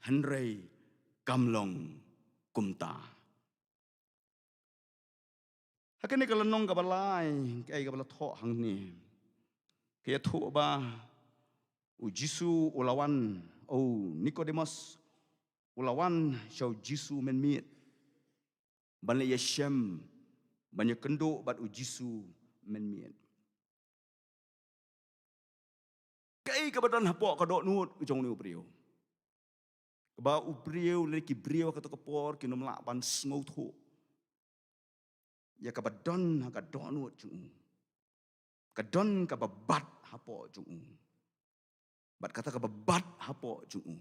hanrei kamlong kumta. Hakene ka lanong ka balai kai ka bala tho hang ni ke thu ba u Jisu ulawan Nicodemus ulawan syau Jisu menmiet ban le Yeshem ban kendo bat u Jisu menmiet kai ka badan hapok ka dok nut ujong ni ubriu ba ubriu le ki briu ka to kapor ki nom la ban ngau thu ya ka badan ka dok nut ju ka don ka babat hapok ju bat kata ka babat hapo juu.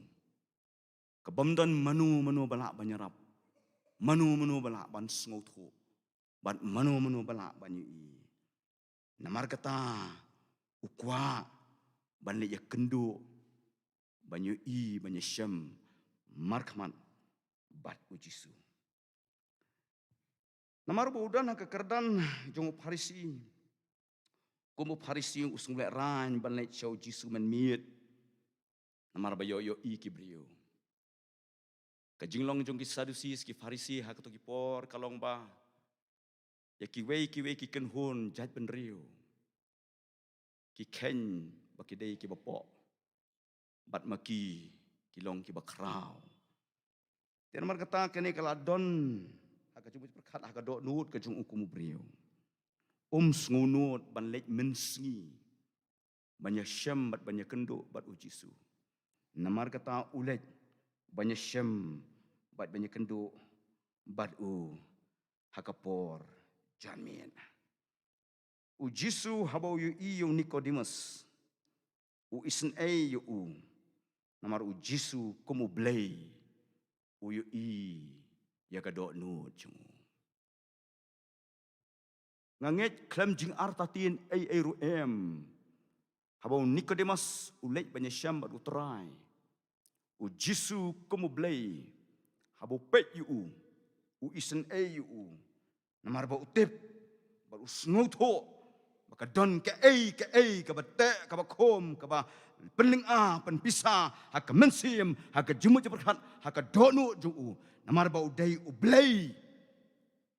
Kabamdan manu balak banyarap. Manu balak ban ngotho. Bat manu balak banyui. Namar kata ukwa ban le yakendo banyui banyasham markman bat ujisu. Namar bodan ka kerdan jong Parisi. Kumu Parisi yung usung le ran ban le chau Jisu menmiet. Namar bayo ki brio. Kajinglong jong ki Sadusi ki Farisi ha to ki por kalong ba. Ya ki wei ki kenhun jat penrio. Ki ken baki dei ki bapok. Bat maki ki long ki bakrau. Tian namar kata kene kaladon ha ka jubut perkat ha ka dok nut ka jong ukum brio. Ngunut ban lek mensengi. Banyak syam bat banyak kenduk bat ujisu. Namar kata ulet banyak syam bat banyak kenduk bat hakapor jamin. Ujisu habau yu iyo Nicodemus. Isen yu namar ujisu kumu blay. Yu ya kadok nut jungu. Nganget klam jing artatin ruem. Habau Nicodemus ulet banyak syam bat utrai. Jisu kumu blay. Habau pet yu. Isen yu. Namar ba utip. Ba usngoto. Baka don ke bate ka bakom ka ba penling penpisa haka mensim haka jumut jeperhat haka donu juu. Namar ba udai ublay.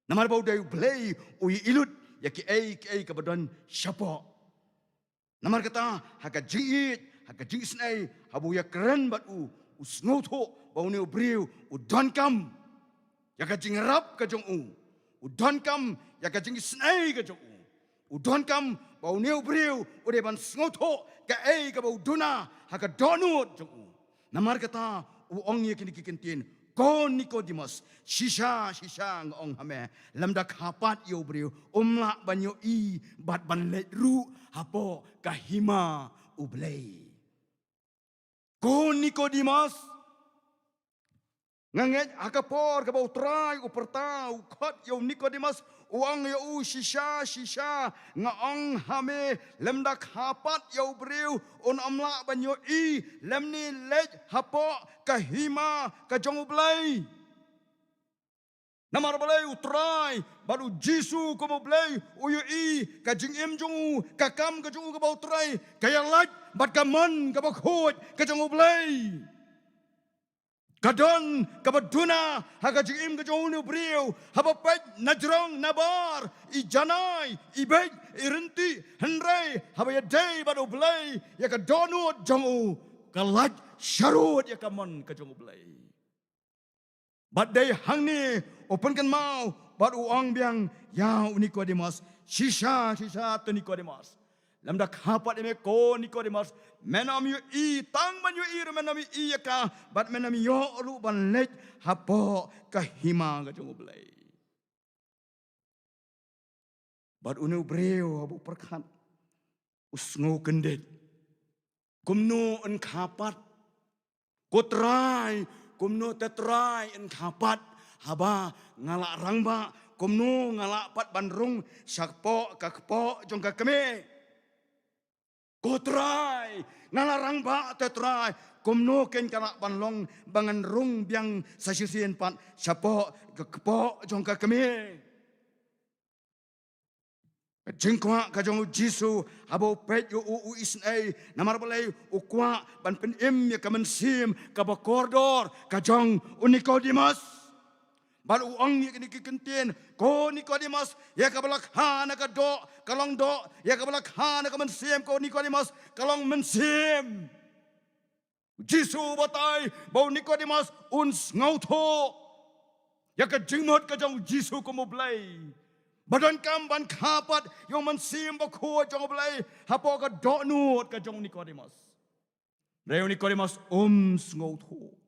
Namar ba udai ublay ilut ya ki ka badon syapo. Namar kata haka jingit haka jingisnai habu ya keren bat usnoto bau ni ubriu udon kam ya ka jingrap ka jong udon kam ya ka jingisnai ka jong udon kam bau ni ubriu ude ban snoto ka bau duna haka donut jong namar kata ong ye kini kikentin kon Nicodemus shisha ngong hame lamda kapat yo ubriu umla banyo bat ban let ru hapo kahima ublay. Kon Nicodemus Nganget akapor ka bau trai upertau khot yo Nikodemus uang yo shisha nga ong hame lemda khapat yo breu on amla banyo I lemni lej hapo kahima ka jong blai namar blai utrai baru Jisu ko mo blai uyo I ka jing em jong ka kam ka jong ka bau trai kaya laj bat ka man ka bakhot ka jong blai Kadon kabaduna hagajim kajonu brio habapet najrong nabar ijanai ibej irinti henrei habaya day bado blay ya kadonu jongu kalaj sharut ya kamon kajongu blay badai hangni open kan mau badu ang biang ya Nikodemus shisha tu Nikodemus lamda kapat eme ko Nikodemus menam yu I tang man yu I menam I ka bat menam yo lu ban lej hapo kahima ga jong blai bat unu breu abu perkat usngo kendet kumno en kapat kotrai kumno tetrai en kapat haba ngalak rangba kumno ngalak pat bandrung sakpo kakpo jong kakame Kotrai, nalarang ba tetrai, kumno ken kalak banlong bangan rung biang sasisien pat sapo kepo jongka kami. Jengkwa kajong Jisu abo pet yu u isnai namar balai ukwa ban pen im ya kamen sim kabakordor kajong Nikodemus. Baru uang ya kini kentien ko Nikodemus ya kabalak hana ka do kalong do ya kabalak hana ka mensim ko Nikodemus kalong mensim Jisu batai bau Nikodemus uns ngauto ya ka jingmot ka jong Jisu ko mo blai badan kam ban kapat yung mensim ba ko jong blai hapo ka do nut ka jong Nikodemus Reo Nikodemus ngauto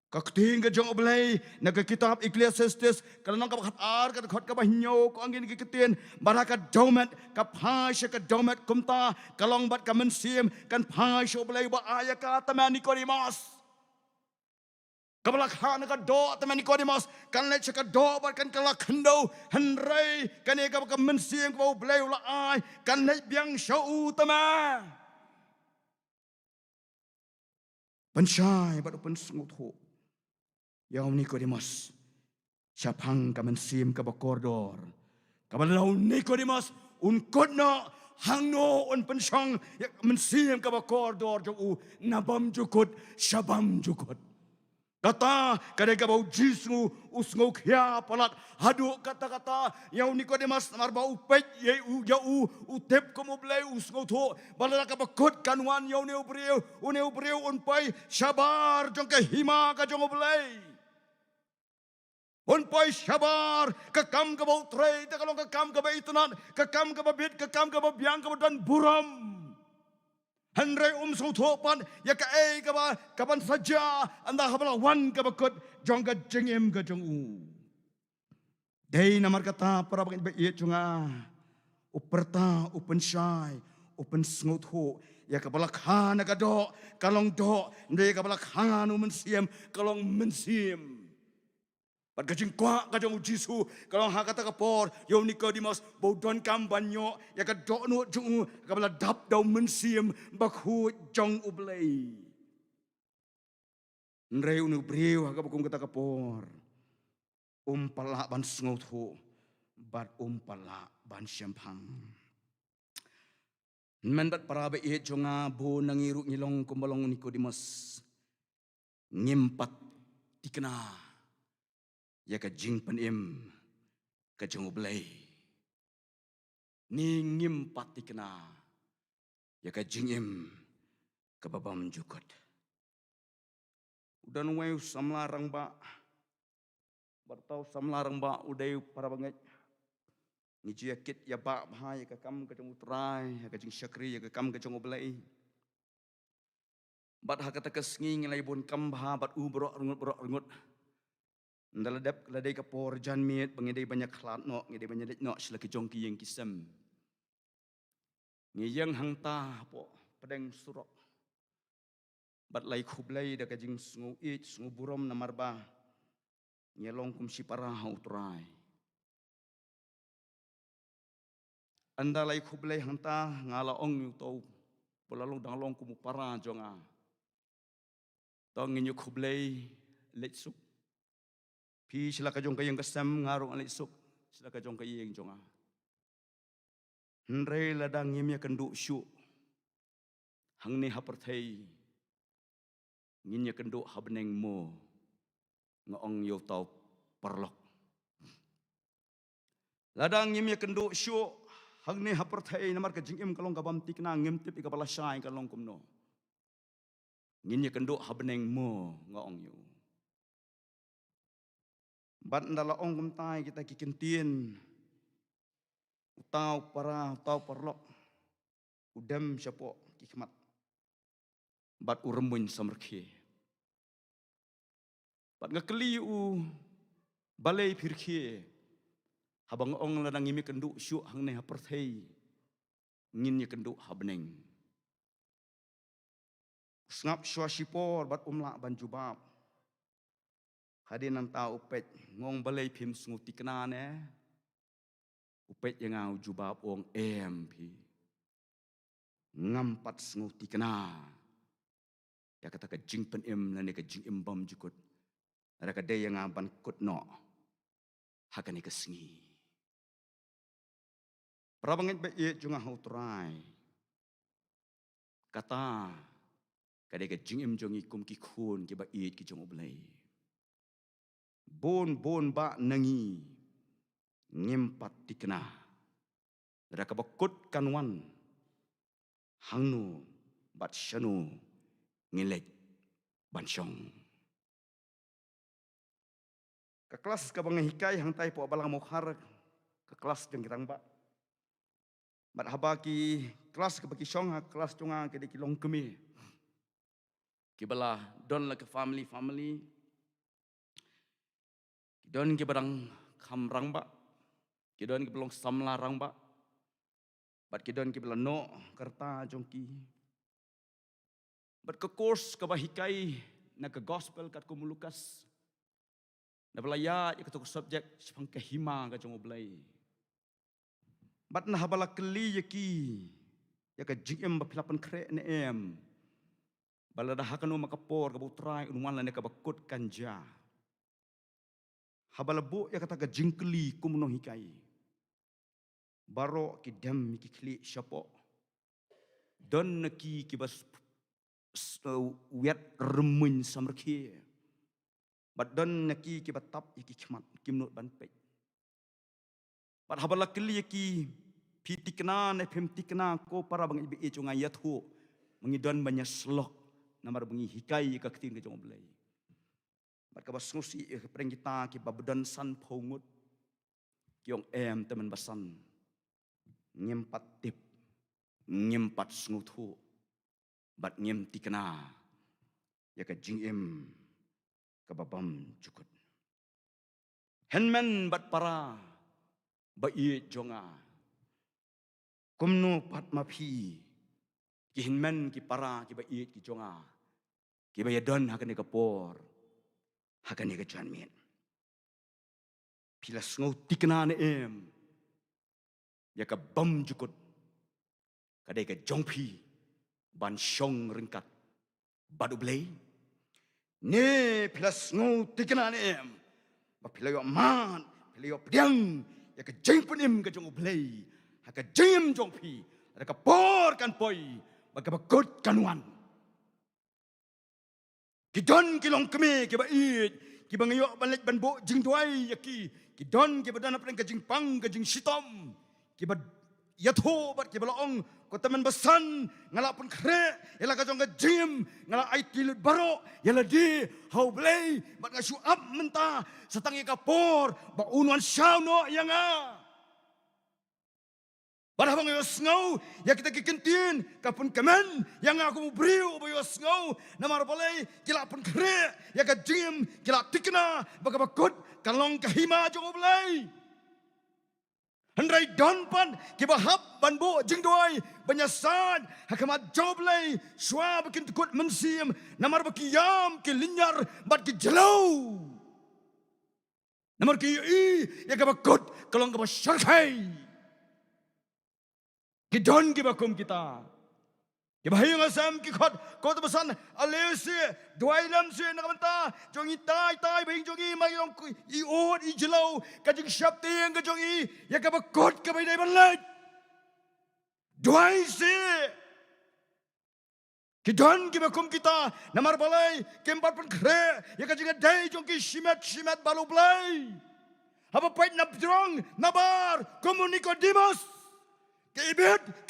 Kakting ka jong oblay nagkitab Ecclesiastes kalanang kabahatar ka khot kabahinyo ko angin kikitin baraka domet kapasya ka domet kumta kalong bat ka mensim kan pasya oblay ba aya ka taman Nikodemus kabalakhan ka do taman Nikodemus kan let ka do bat kan kalakhndo henrei kan ka mensim ka oblay ula ay kan let biang syau taman Pensyai bat pensungut ho Yaw Nikodemus, siapang kaman sim kabakordor. Kabalaw Nikodemus, unkod na hangno un pensyang mensim kabakordor jo nabam jukot syabam jukot. Kata kadai kabaw Jisu usngo kya palat hadu kata-kata yaw Nikodemus marba upet yau utep komoblay usngo to balala kabakot kanwan yaw neubreu unpai syabar jong kahima ka jong oblay. Unpai syabar kakam ka bau tray ta kalong kakam ka ba itunan kakam ka ba bit kakam ka ba biang ka ba dan buram Henry sautopan ya ka ka ba kapan saja anda habala wan ka ba kot jong ka jengem ka jong Day namar kata para bagin ba iet junga uperta upen syai upen sngot ya ka balakhan ka do kalong do ndey ka balakhan mensiam kalong mensiam Pat kajing kwa kajong Jisu kalau hakata kapor yo Nikodemus bodon kam banyo ya ka do no jung ka bala dap daw mensim bakhu jong ublay Nreu nu breu ka bukung kata kapor pala ban sngot bat pala ban syampang mendat para be e jonga bo nangiru ngilong kumbalong Nikodemus ngimpat tikna ya ka jing penim ka jong oblay ni ngim patikna ya ka jingim ka babam jukot udan way samlarang ba bartaw samlarang ba uday para banget ni jiakit ya ba bahaya ka kam ka jong utray ya ka jing syakri ya ka kam ka jong oblay bat hakata kesngi ngilay bon kam bah bat ubro rungut Ndaladap ladai kapor janmit bangidai banyak klat no ngidai banyak no selaki jongki yang kisem ngiyang hangta po pedeng surok bat lai kublai da kajing sungu burom namarba nyelong kum si parah utrai. Anda lai kublai hanta ngala ong yu tau polalong danglong kum parah jonga. Tong nginyu kublai letsuk. Pi sila ka jong kayang kasam ngarong letsuk sila ka jong kayang jonga. Henrei ladang ngimya kenduk syuk. Hang ni haperthei. Nginya kenduk habneng mo. Ngaong yo tau perlok. Ladang ngimya kenduk syuk. Hang ni haperthei namar ka jingim kalong kabam tikna ngimtip ikapala syai kalong kumno. Nginya kenduk habneng mo ngaong yo. Bat ndala ong kumtai kita kikintien. Utau para, utau perlok. Udam syapok kikmat. Bat uremun samerke. Bat ngakeli u balai pirke. Habang ong ladang ngimi kenduk syuk hang ne haperthei. Nginnya kenduk habneng. Sngap syua sipor bat umlak ban jubab. Hadinan tau upet ngong balai pim sunguti kenane. Upet yang ngau jubab ong pi. Ngampat sunguti kena. Ya kata ka jing pen nane ka jing bam jukut. Ada ka day yang ngaban kut no. Hakani ka sengi. Prabangit ba iet junga hautrai. Kata kadai ka jing jongi kum ki khun ki ba iet ki jong oblay. Bon ba nangi. Ngimpat tikna. Ada ka bakut kanwan. Hangnu bat syanu ngilek bansyong. Ke kelas ka bang hikai hang tai po balang mokhar ke kelas jeng kirang ba. Bat habaki kelas ke baki syong ha kelas cunga ke di kilong kemi. Kibala don la ke family. Don ke barang kamrang ba. Kidon ke belong samlarang ba. Bat kidon ke belong no kerta jongki. Bat ke course ke bahikai na ke gospel kat kumulukas. Na belaya ya ketuk subjek sepang kehima ka jong oblay. Bat na habala keli yaki ya ke jingem bapilapan kre ne em. Bala dah hakanu makapor ka butrai unwan la ne ka bakut kanja. Habala bu ya kata ka jingkeli kumno hikai. Baro ki dam ki kli syapo. Don ki bas wiat remun samerki. Bat don ki batap ki khmat kimnot ban pe. Bat habala kli ki pitikna ne pemtikna ko para bang ibe chunga yathu mengidon banyak slok namar bengi hikai ka ktin ke jong blai. Bat ka bas ngusi preng kita ki babdan san phongut. Kiong temen basan. Nyempat tip, nyempat sengutu, bat nyem tikena, ya ke jingim, ke babam cukut. Henmen bat para, bayi jonga, kumno pat mapi, ki henmen ki para ki bayi ki jonga, ki bayadon hakane kapor, hakane ke janmin. Pila sengut tikena ne ya ka bam jukut kadai ka jongpi ban syong ringkat badu blay ne plus ngo tikna ne ba pilayo man pilayo pdiang ya ka jeng penim ka jong blay ha ka jeng jongpi ada ka por kan poi ba ka bakut kanwan kidon kilong keme ke ba it ki bangayo balik ban bo jing tuai yaki kidon ke badan apa ka jing pang ka jing sitom kibat yatho bat kibalaong ko teman besan ngala pun kre yala ka jong jim ngala IT lut baro yala di how play bat nga show up menta satangi kapor ba unwan syauno yanga barhabang yo sngo ya kita kikentin kapun kemen yang aku briu ba yo sngo namar balai kila pun kre ya ka jim kila tikna bakabakut kalong kahima jong balai Hendrai donpan kibahap banbo jingdoi banyasan hakamat joblay swa bakin tukut mensim namar bakiyam ki linyar bat ki jelau Namar ki ya ka bakot kalong ka syarkai. Ki don ki bakum kita. Ki bahayang asam ki khot ko to basan alese duailam se nakabanta jongi tai bahing jongi mayong I ot I jelau ka jing syapti yang ka jongi ya ka bakot ka bay dai banlet. Duai se Kidon ki bakum kita namar balai kempat pun kre ya ka jinga dai jong ki shimat balu blai haba pait nabdrong nabar komuniko dimos ka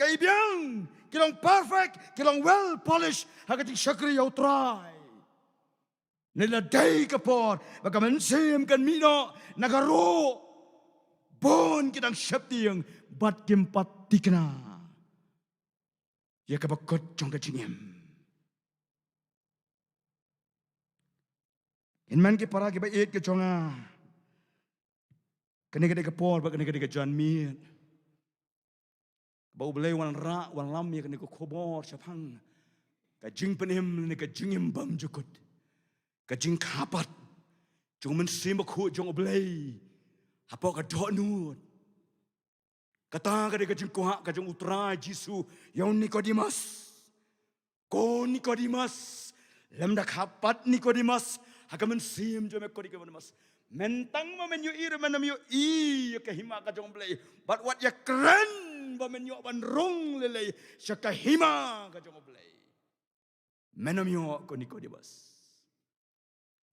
ibiang kilong perfect kilong well polished haga jing syakri yau try nila dai kapor baka mensim kan mino nagaro bon kitang syaptiang bat kempat tikna ya ka bakot jong ka jingem Inman ki para ki ba it ki chonga. Kani ka por ba kani ka jan mi. Ba ublay wan ra wan lam ya kani ko khobor chapang. Ka jing penim ni ka jingim bam jukut. Ka jing kapat. Jong men sim ko jong ublay. Apo ka do nut. Kata ka jing ko ha ka jong utra Jisu yon Nikodemus. Ko Nikodemus. Lemda kapat Nikodemus. Hakaman sim jo me kodi ke mas mentang ma men yu ir men yu I ke hima ka jong blai but what ya kren ba men yu ban rong lele syaka hima ka jong blai menam yu ko Nikodemus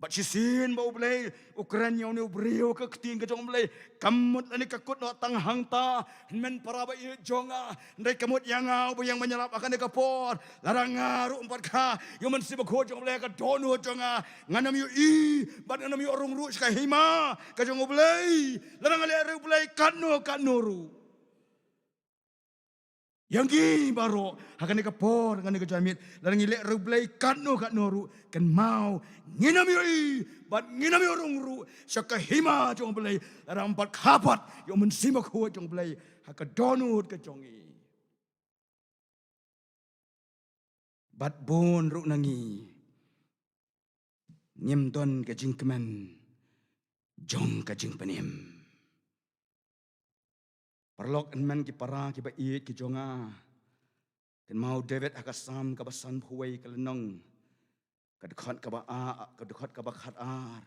but sisin ba blai ukran yu ne brio ka kting ka jong blai kamut ani ka kut no tang hang ta men para ba I jonga ndai kamut yang au yang menyelap akan ka por larang ngaru empat ka yu men sibak ho jong blai ka donu jonga nganam yu I bat nganam yu rong ru ka hima ka jong blai larang ale ru blai kanu ru yang gi baro akan ka por ngan ka jamit larang ile ru blai kanu ru kan mau nginam yu I bat nginam yu rong ru syaka hima jong blai larang empat kapat yu men sibak ho jong blai haka donut ka jongi bat bon ru nangi nyem don ka jing kemen jong ka jing penim perlok enman ki para ki ba I ki jonga kan mau David akasam ka basan phuai ka lenong ka dekat ka ba a ka dekat ka ba khat ar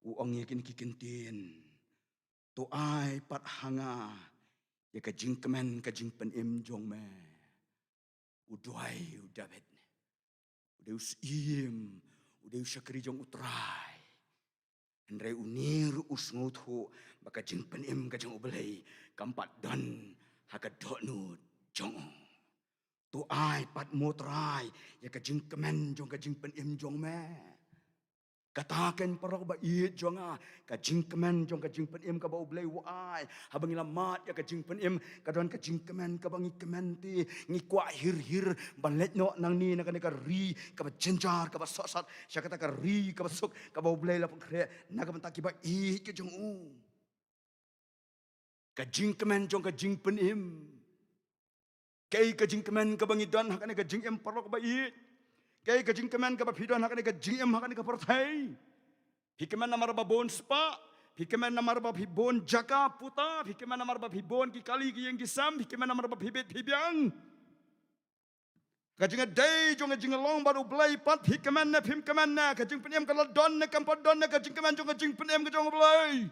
u ong ye kin ki kintin to ai pat hanga ya ka jing kemen ka jing penim jong me u duai u David u deus im u deus syakri jong utrai Andre unir usngoto baka jing penim ka jong ubelai kampat dan haka donut jong tu ai pat motrai ya ka jing kemen jong ka jing penim jong me katakan parok ba I jonga ka jing kemen jong ka jing penim ka ba ubelai wa ai habang ilamat ya ka jing penim ka don ka jing kemen ka bangi kemen ti ngi kwa hir balet no nang ni na ka ri ka ba jenjar ka ba sosat sya kata ka ri ka ba suk ka ba ubelai la pokre na ka bantaki ba I ke jong u ka jing kemen jong ka jing penim kai ka jing kemen ka bangi don hakane ka jing em parok ba I kay ka jing kemen ka ba pidon hakane ka jing em hakane ka perthai hikemen namar ba bon spa hikemen namar ba bon jaka puta hikemen namar ba bon ki kali ki yang gisam hikemen namar ba bibit bibiang ka jing dai jong jing long ba do blai pat hikemen na phim kemen na ka jing penem ka don na kampot don na ka jing kemen jong ka jing penem ka jong blai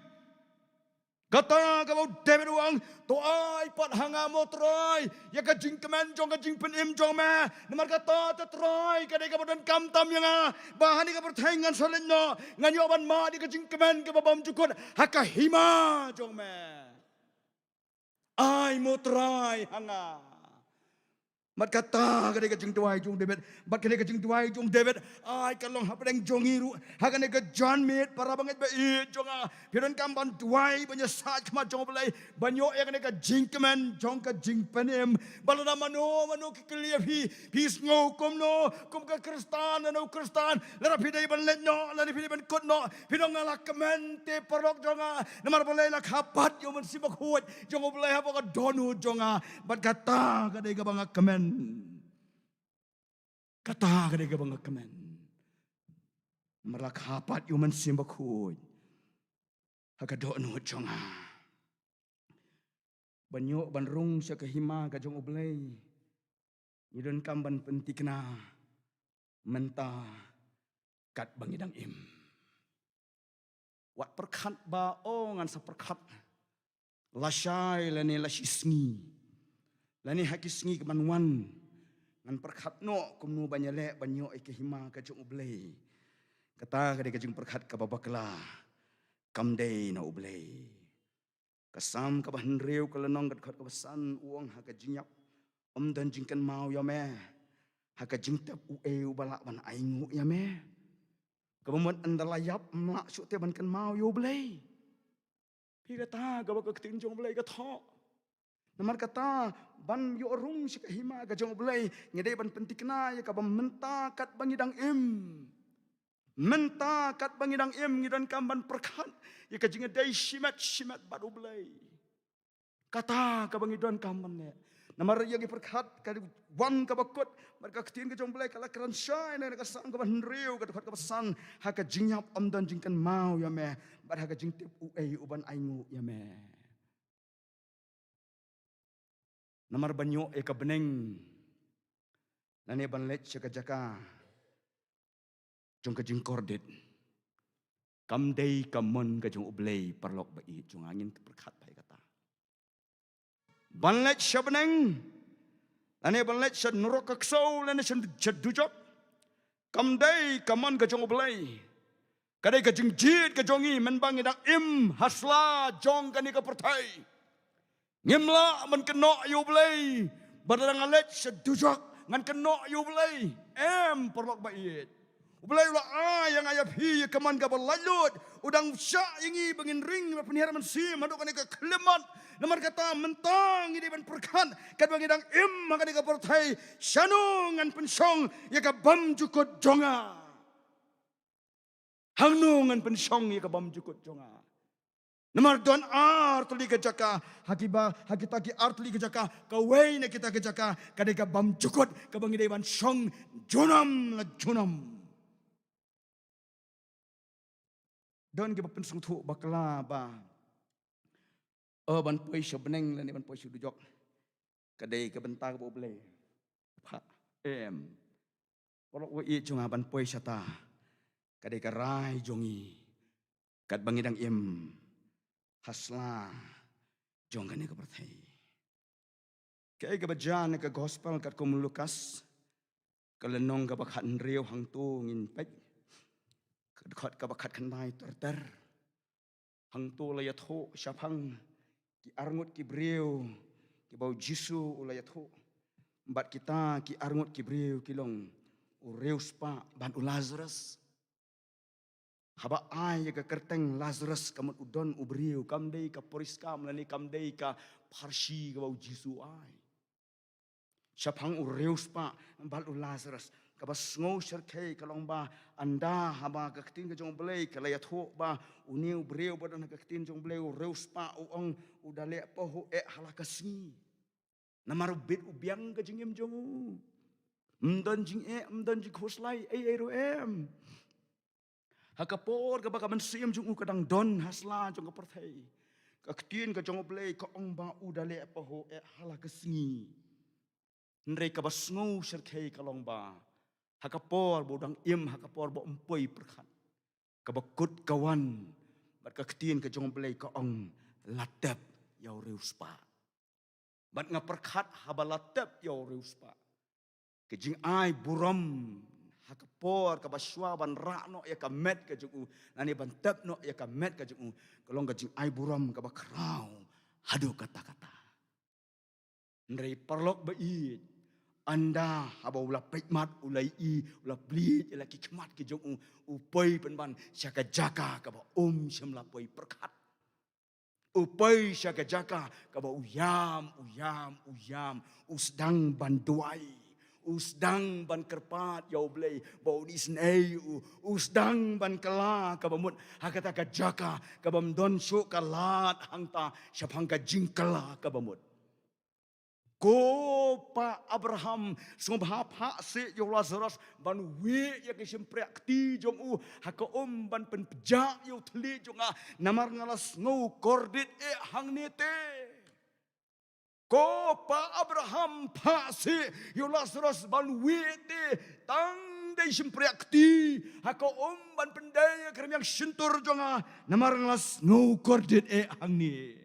kata ka ba David wang to ai pat hanga mo try ya ka jing kemen jong ka jing penem jong ma namar kata ta try ka dai ka don kam tam yang bahan ka perthaingan solen no ngan yo ban ma di ka jing kemen ka bam jukut haka hima jong ma ai mo try hanga mat kata ka dai ka jing tuai jong David bat ka dai ka jing tuai jong David ai ka long hapeng jong iru haka ne ka John mit para banget ba I jonga piron kam ban tuai banya sat kama jong belai banyo ya ka ne ka jing kemen jong ka jing penem balada mano ki kelia pi ngo kom ka kristan no kristan lara pi dai ban let no lara pi ban kot no pinong ala kemen te parok jonga namar belai la kapat yo men sibak huat jong belai ha ka donu jonga bat kata ka dai ka bang kemen kata ka dai ka bang kemen merak hapat yo men simbak huat Hakadok no jonga. Banyo banrung siya kahima ka jong ublay. Idon kamban pentikna menta kat bangidang im. Wat perkat ba o ngan sa perkat. Lasyai lani lasisngi. Lani hakisngi kemanuan. Ngan perkat no kumnu banyale banyo kahima ka jong ublay. Kata kadai ka jong perkat ka babakla. Kamday na ublay. Kasam kabahan riu kalanong kat kabasan uang haka jinyap. Dan jingkan mau ya me. Haka jingtap ue ubalak ban aingu ya me. Kabamuan andalayap melak syuk ban kan mau ya ublay. Pi kata kabak ketin jong ublay kata. Namar kata ban yo rung si kahima ka jong ublay. Ngedai ban pentikna ya kabam mentakat bangidang im. Mentakat bangidang im ngidan kamban perkat. Ya kajinga day shimat baru belai. Kata kabangidan kamban ne. Namar yagi perkat kali wan kabakot mereka ketin ke jong belai kala keran syai ne kasang kaban riu kadukat kabasan haka jinyap amdan jingkan mau ya me bar haka jingtip uai uban aingu ya me. Namar banyo ka beneng. Nani ban let jaka jong ka jingkordet. Kamday kamon ka jong ublay parlok bai jong angin perkat bai kata. Banlet siya beneng. Lani banlet siya nurok kaksaw lani siya jadujok. Kamday kamon ka jong ublay. Kadai ka jing jid ka jongi menbang idang im hasla jong kani ka pertai. Ngimla man keno ublay. Badalang alet siya dujok ngan keno ublay. Parlok bai. Ublay ulah yang ayap hi kaman ka balalut udang sya ingi bangin ring penihar man si madok kani ka klemat namar kata mentang ini ban perkan kad bangidang im makani ka portai syanu ngan pensong ya ka bam jukut jonga hangnu ngan pensong ya ka bam jukut jonga namar don artli ka jaka hakitaki artli ka jaka kawai na kita ka jaka kadai ka bam jukut ka bangidai ban song junam la junam. Don kita pensung tu bakla ba. Ban poi sebeneng lani ban poi dujok. Kadai ke bentar bo boleh. Pak Kalau we junga ban poi sata. Kadai ke rai jongi. Kad bangidang im hasla jong kani ke pertai. Kai ke bajan ke gospel kat kum Lukas. Kelenong ke bakhan riu hang tu ngin pek. Dekat kabakat kenai terter. Hang tu layat ho syapang ki arngut ki breu ki bau jisu ulayat ho. Mbat kita ki arngut ki breu ki long ureus pa ban Lazarus. Haba ai ka kerteng Lazarus kamut udon ubreu kamdei ka poriska melani kamdei ka parsi ka bau jisu ai. Syapang ureus pa ban Lazarus. Kabas ngau syarkai kalong ba anda haba kaktin ka jong belai kalayat ho ba uniu breu badan kaktin jong belai reus pa uang udale pa ho halakasni namaru bit ubiang ka jingim jong mdan jing mdan jing khoslai ro hakapor ka baka mensim jong kadang don hasla jong ka perthai kaktin ka jong belai ka ong ba udale pa ho halakasni ndrei kabas ngau syarkai kalong ba hakapor bodang im hakapor bo empoi perkat. Kabakut kawan bat kaktin ke jong belai ka ong latep yau reuspa. Bat ngaperkat haba latep yau reuspa. Kejing ai buram hakapor kabaswa ban rakno ya kamet ke jong nani ban tep no ya kamet ke jong kalong kejing ai buram kabakrau hadu kata-kata. Ndrei parlok bait anda haba ulah pekmat ulai ulah blit ila kikmat ki jong upai penban syaka jaka ka ba syamla poi perkat upai syaka jaka ka ba uyam usdang banduai usdang ban kerpat yau blei bau disnei usdang ban kala ka bamut hakata ka jaka ka bam don syuk kalat hangta syapang ka jingkala ka bamut ko pa Abraham sungguh hapa se yo Lazarus ban we ya ke simpreak ti jong u haka ban pen pejak yo thli jonga namar ngalas ngau kordit hang nete ko pa Abraham pa se yo Lazarus ban we te tang dei simpreak ti haka ban pendaya krem yang sentur jonga namar ngalas ngau kordit hang ni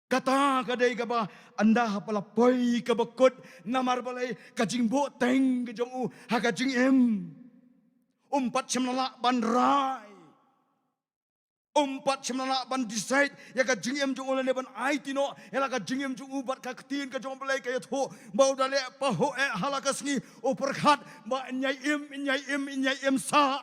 kata kadai kaba anda palapoi kabakot namar balai kajing bo teng kejong u ha kajing em umpat semnala bandrai umpat semnala ban decide ya kajing em jong ulane ban ai tino ela kajing em jong ubat kaktin kajong balai kaya tho bau dale paho halakasngi uperkhat ba nyai em sa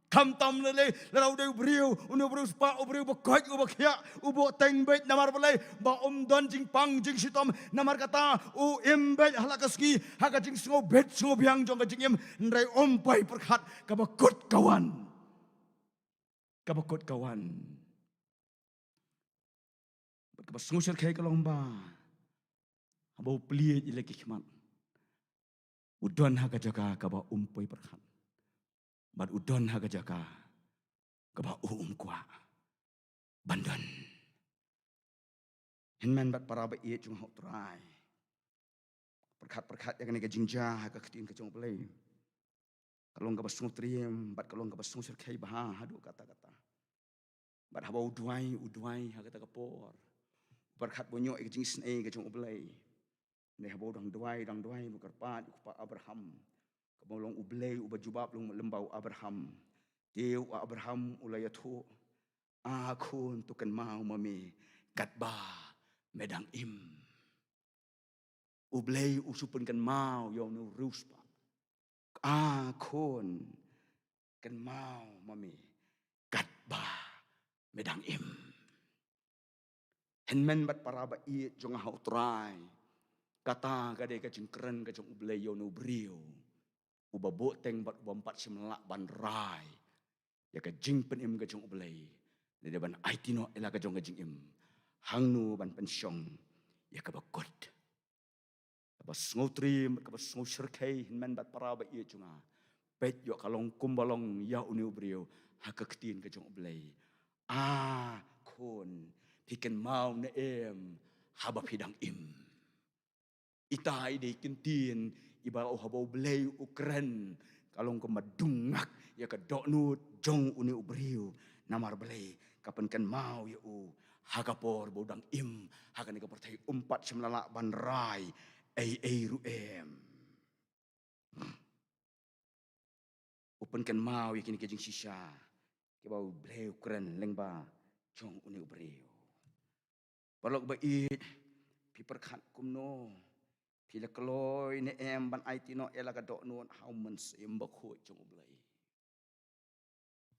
kam tam lele lau deu briu unu briu spa briu bakoi ubakya ubo tengbet namar balai ba don jing pang jing sitom namar kata u embet halakaski haga jing sngo bet sngo biang jong jing em ndrai pai perkhat kabakut kawan kabas sngo ser kai kalong ba abo pliet ile kikmat udon haga jaga kaba pai perkhat Bad udon haga jaka kaba kwa bandan henman bat para ba ie chung hau trai perkhat ya kene ka jingja haga ketin ka chung play kalong ka basung triem bat kalong ka basung sir kai bah hadu kata bat haba uduai haga ta kapor perkhat bonyo e jing sne ka chung play ne haba dang duai bukar pat pa Abraham Kabolong ublay ubajubab long lembau Abraham. Teu Abraham ulayatho. Akon tukan mau mami katba medang im. Ublay usupan kan mau yaw no ruspa. Akon kan mau mami katba medang im. Henmen bat paraba iit jong hau try. Kata kadai kajing keren kajong ublay yaw no brio. Uba boteng bat bompat semlak ban rai ya ka jing pen im ka jong ublay le ban aitino ela ka jong ka jing im hangnu ban pensyong ya ka bakot ba snotrim ka ba sno serkai men bat para ba ie chunga pet yo kalong kumbalong ya uni ubrio ha ka ktin ka jong ublay kon piken mau ne em haba pidang im itai de kintin iba o habo blay ukren kalong ko madungak ya ka doknut jong uni ubriu namar blay kapan kan mau ya u hakapor bodang im hakan ka pertai umpat semlala ban rai ru em upen kan mau ya kini kejing sisa ke bau blay ukren lengba jong uni ubriu balok ba it pi perkhat kumno Pila kloy ne em ban aitino elaga dok nuan how men sem bakho jong blai.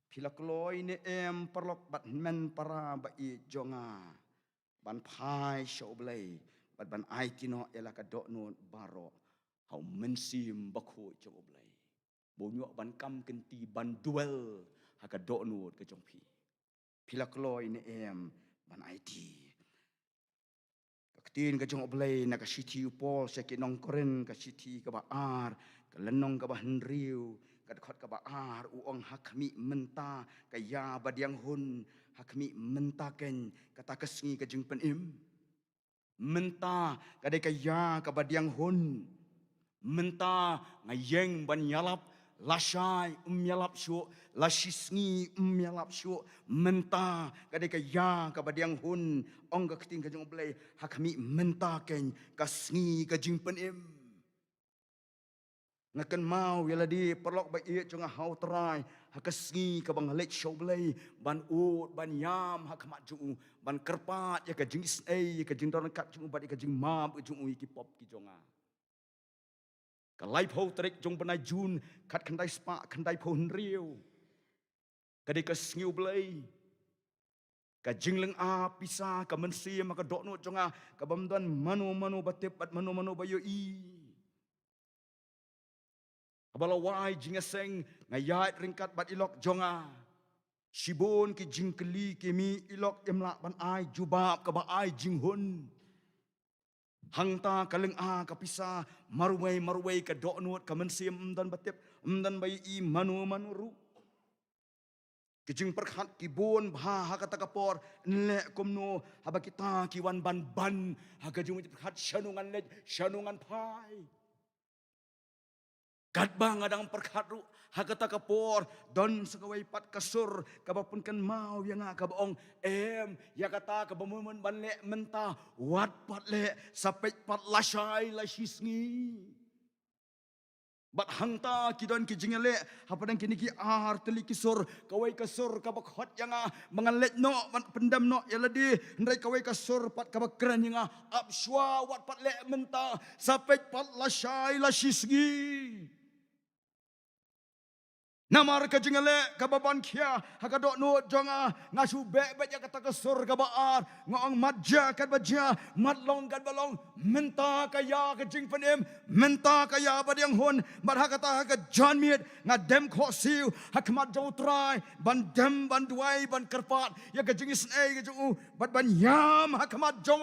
Pila kloy ne em perlok bat men para ba i jonga ban phai show blai bat ban aitino elaga dok nuan baro how men sem bakho jong blai. Bonyo ban kam kenti ban duel haka dok nuan ke jong pi. Pila kloy ne em ban aiti Ketin ka jong oblay na ka city upol sa kinong koren ka city ka baar ka lenong ka bahenriu ka dekot ka baar uong hakmi menta ka ya badiang hun hakmi menta ken kata kesngi ka jeng penim menta ka de ka ya ka badiang hun menta ngayeng ban yalap lasai yalap syu lasisngi yalap syu menta ka de ka ya ka badiang hun ong ka keting ka jong blay hakami menta ken kasngi ka jing penim ngakan mau yala di perlok ba ie jong hau trai hakasngi ka bang lek show blay ban ut ban yam hakamat jung ban kerpat ya ka jing snai ka jing don kat jung ba ka jing mab jung ki pop ki jonga ka live ho trek jong banai jun kat kandai spa kandai po henriu ka de ka sngiu blay ka jingleng a pisa ka mensi maka dokno jonga ka bamdan manu batip bat manu bayo i abala wai jingaseng ngayat ringkat bat ilok jonga sibon ki jingkeli ki mi ilok emlak ban ai jubab ka ba ai jinghun Hangta kaleng kapisa marway ka doonut ka mensim dan batip dan bayi I manuru. Kijing perkhat kibun bah kata kapor nle komno haba kita kiwan ban haga jung perkhat shanungan pai. Kadba ngadang perkhat ru hakata kapor don sakawai pat kasur kabapun kan mau yang kabaong ya kata kabamumun banle menta wat pat le sapet pat lasai lasisngi. Bat hangta kidon kijingale hapadang kini ki teli kisur kawai kasur kabak hot yang mengalet no pendam no yaladi ndai kawai kasur pat kabak keren yang apswa wat pat le menta sapet pat lasai lasisgi. Namar kajingale kababan kia hakadok no jonga ngasu bek ya kata kesur kabaar ngong madja kat baja matlong kat balong menta kaya kajing penim menta kaya badiang hun bar hakata hakat janmit ngadem kho siu hakmat jau trai ban dem ban duai ban kerpat ya kajing isnai kajung bat ban yam hakmat jau.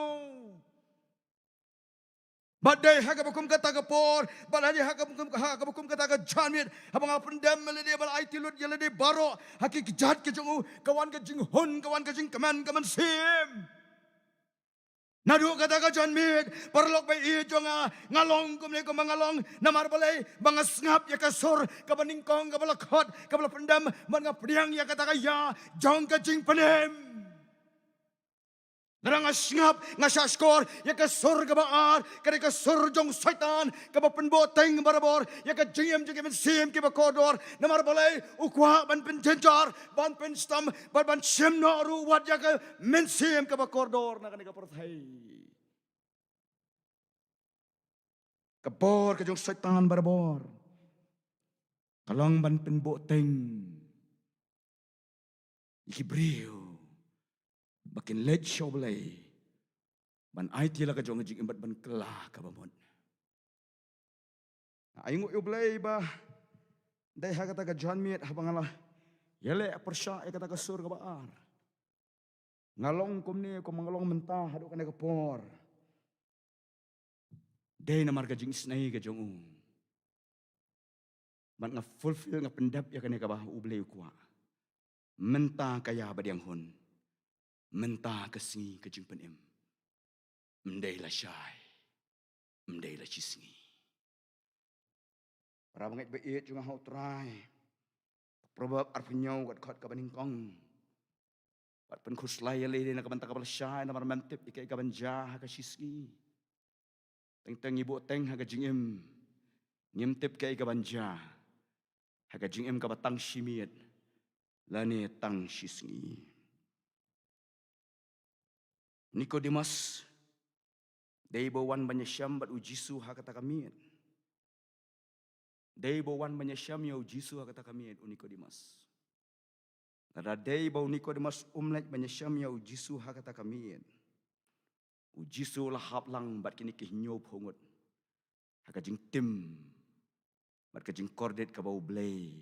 Badai hakabakum kata kapor, badai hakabakum kata ke janmit, abang pendam melede bal aitilut yelede baro, haki kejat kejungu, kawan kejing hun, kawan kejing keman sim. Nadu kata ke janmit, perlok bayi jonga, ngalong kumle ko mangalong, namar balai, bangas ngap ya kasur, kabaningkong kabalakot, kabala pendam, banga priang ya kata ya, jong kejing penem. Narang ngap ngasaskor ya ke surga baar kare ke surjong syaitan ke penboteng barabor ya ke jiem jiem sim ke bakodor namar balai ukwa ban penjenjar ban penstam ban simno ruwat ya ke mensim ke bakodor nak ke perthai kebor ke jong syaitan barabor kalong ban penboteng ikibriu bakin led show belai ban IT lah kajong ngejing imbat ban kelah kabamon ayung u belai ba dai ha kata ka janmit habangala yele persya e kata ka sur ka baar ngalong kumni ko mangalong mentah hadu kana ka por dai na marga jing snai ka jong ban nga fulfill nga pendap ya kana ka ba u belai kwa mentah kaya badiang hun mentah kesengi kejing penim mendai la syai mendai la cisngi para bangai beit junga hau trai probab arpunyau kat khot kabaning kong pat pen khuslai le na kabanta kabal syai na marmantip ikai kabanja ka cisngi teng ibu teng ha kejingim ngimtip kai kabanja ha kejingim kabatang simiet lane tang cisngi. Nikodemus dai bawan banyasyam bat ujisu hakata kami. Dai bawan banyasyam ya ujisu hakata kami Nikodemus. Nada dai bau Nikodemus umlek banyasyam ya ujisu hakata kami. Ujisu lahap lang bat kini kihnyo phongot. Hakajing tim bat kajing kordet ka bau blay.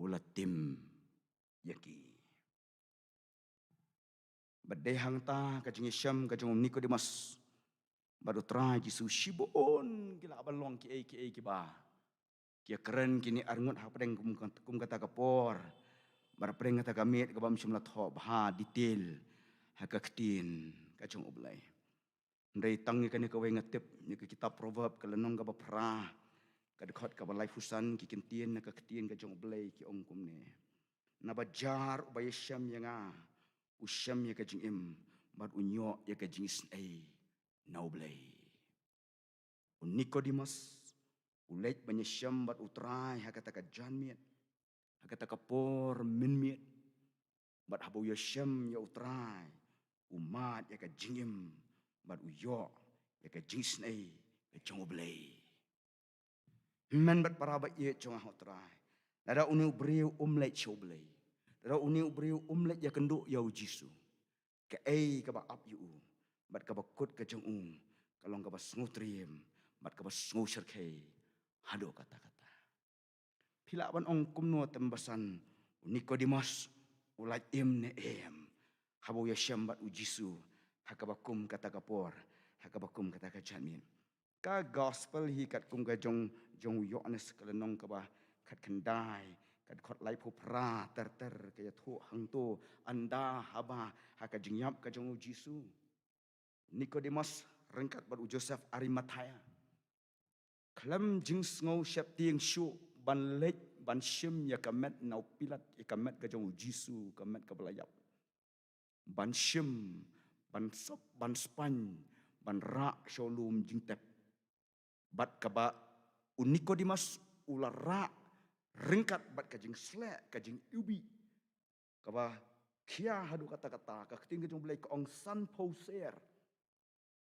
Ula tim yaki. Badai hangta kajing Isyam kajing Nikodemus baru try jisu shibon gila balong ki ba kia keren kini arngut hapdeng kum kata kapor bar preng kata kamit kabam simla tho ba detail hakaktin kajing oblai ndai tangi kani ka we ngatip ni kitab proverb kalenong ka pra kadkhot ka balai fusan ki kintien na kaktin kajing oblai ki ongkum ne na bajar ubaysyam yanga usyam ya kajing im bar unyo ya kajing snai naublay Nikodemus ulait banyasyam bar utrai hakata ka janmiet hakata ka por minmiet bar habu yasyam ya utrai umat ya kajing im bar uyo ya kajing snai ya chongoblay men bat para ba ye chong utrai nada unu briu umlait choblay Dara uni ubriu umlet ya kenduk ya ujisu. Ke ka ba ap yu. Bat ka ba kut ka jeng kalong ka ba sngutriem. Bat ka ba sngu syarkei. Hado kata-kata. Pila ban ong kumno tembasan. Nikodemus ulai ne Habu ya syam bat ujisu. Hakabakum kata kapor. hakabakum kata kajamin ka gospel hi kat kum ka jong Yohanes kelenong ka ba kat kendai kat khot lai phupra ter ka ya thu hang tu anda haba haka jingyap ka jong Jisu Nicodemus rengkat bat Joseph Arimathea klam jing ngau shep tieng shu ban lek ban shim ya kamet nau pilat ya kamet ka jong Jisu kamet ka belayap ban shim ban sop ban span ban ra sholum jing tep bat ka ba Nicodemus ulara rengkat bat ka jing slek ka jing ubi ka ba kia hadu kata-kata ka keting jong belai ka ong san poser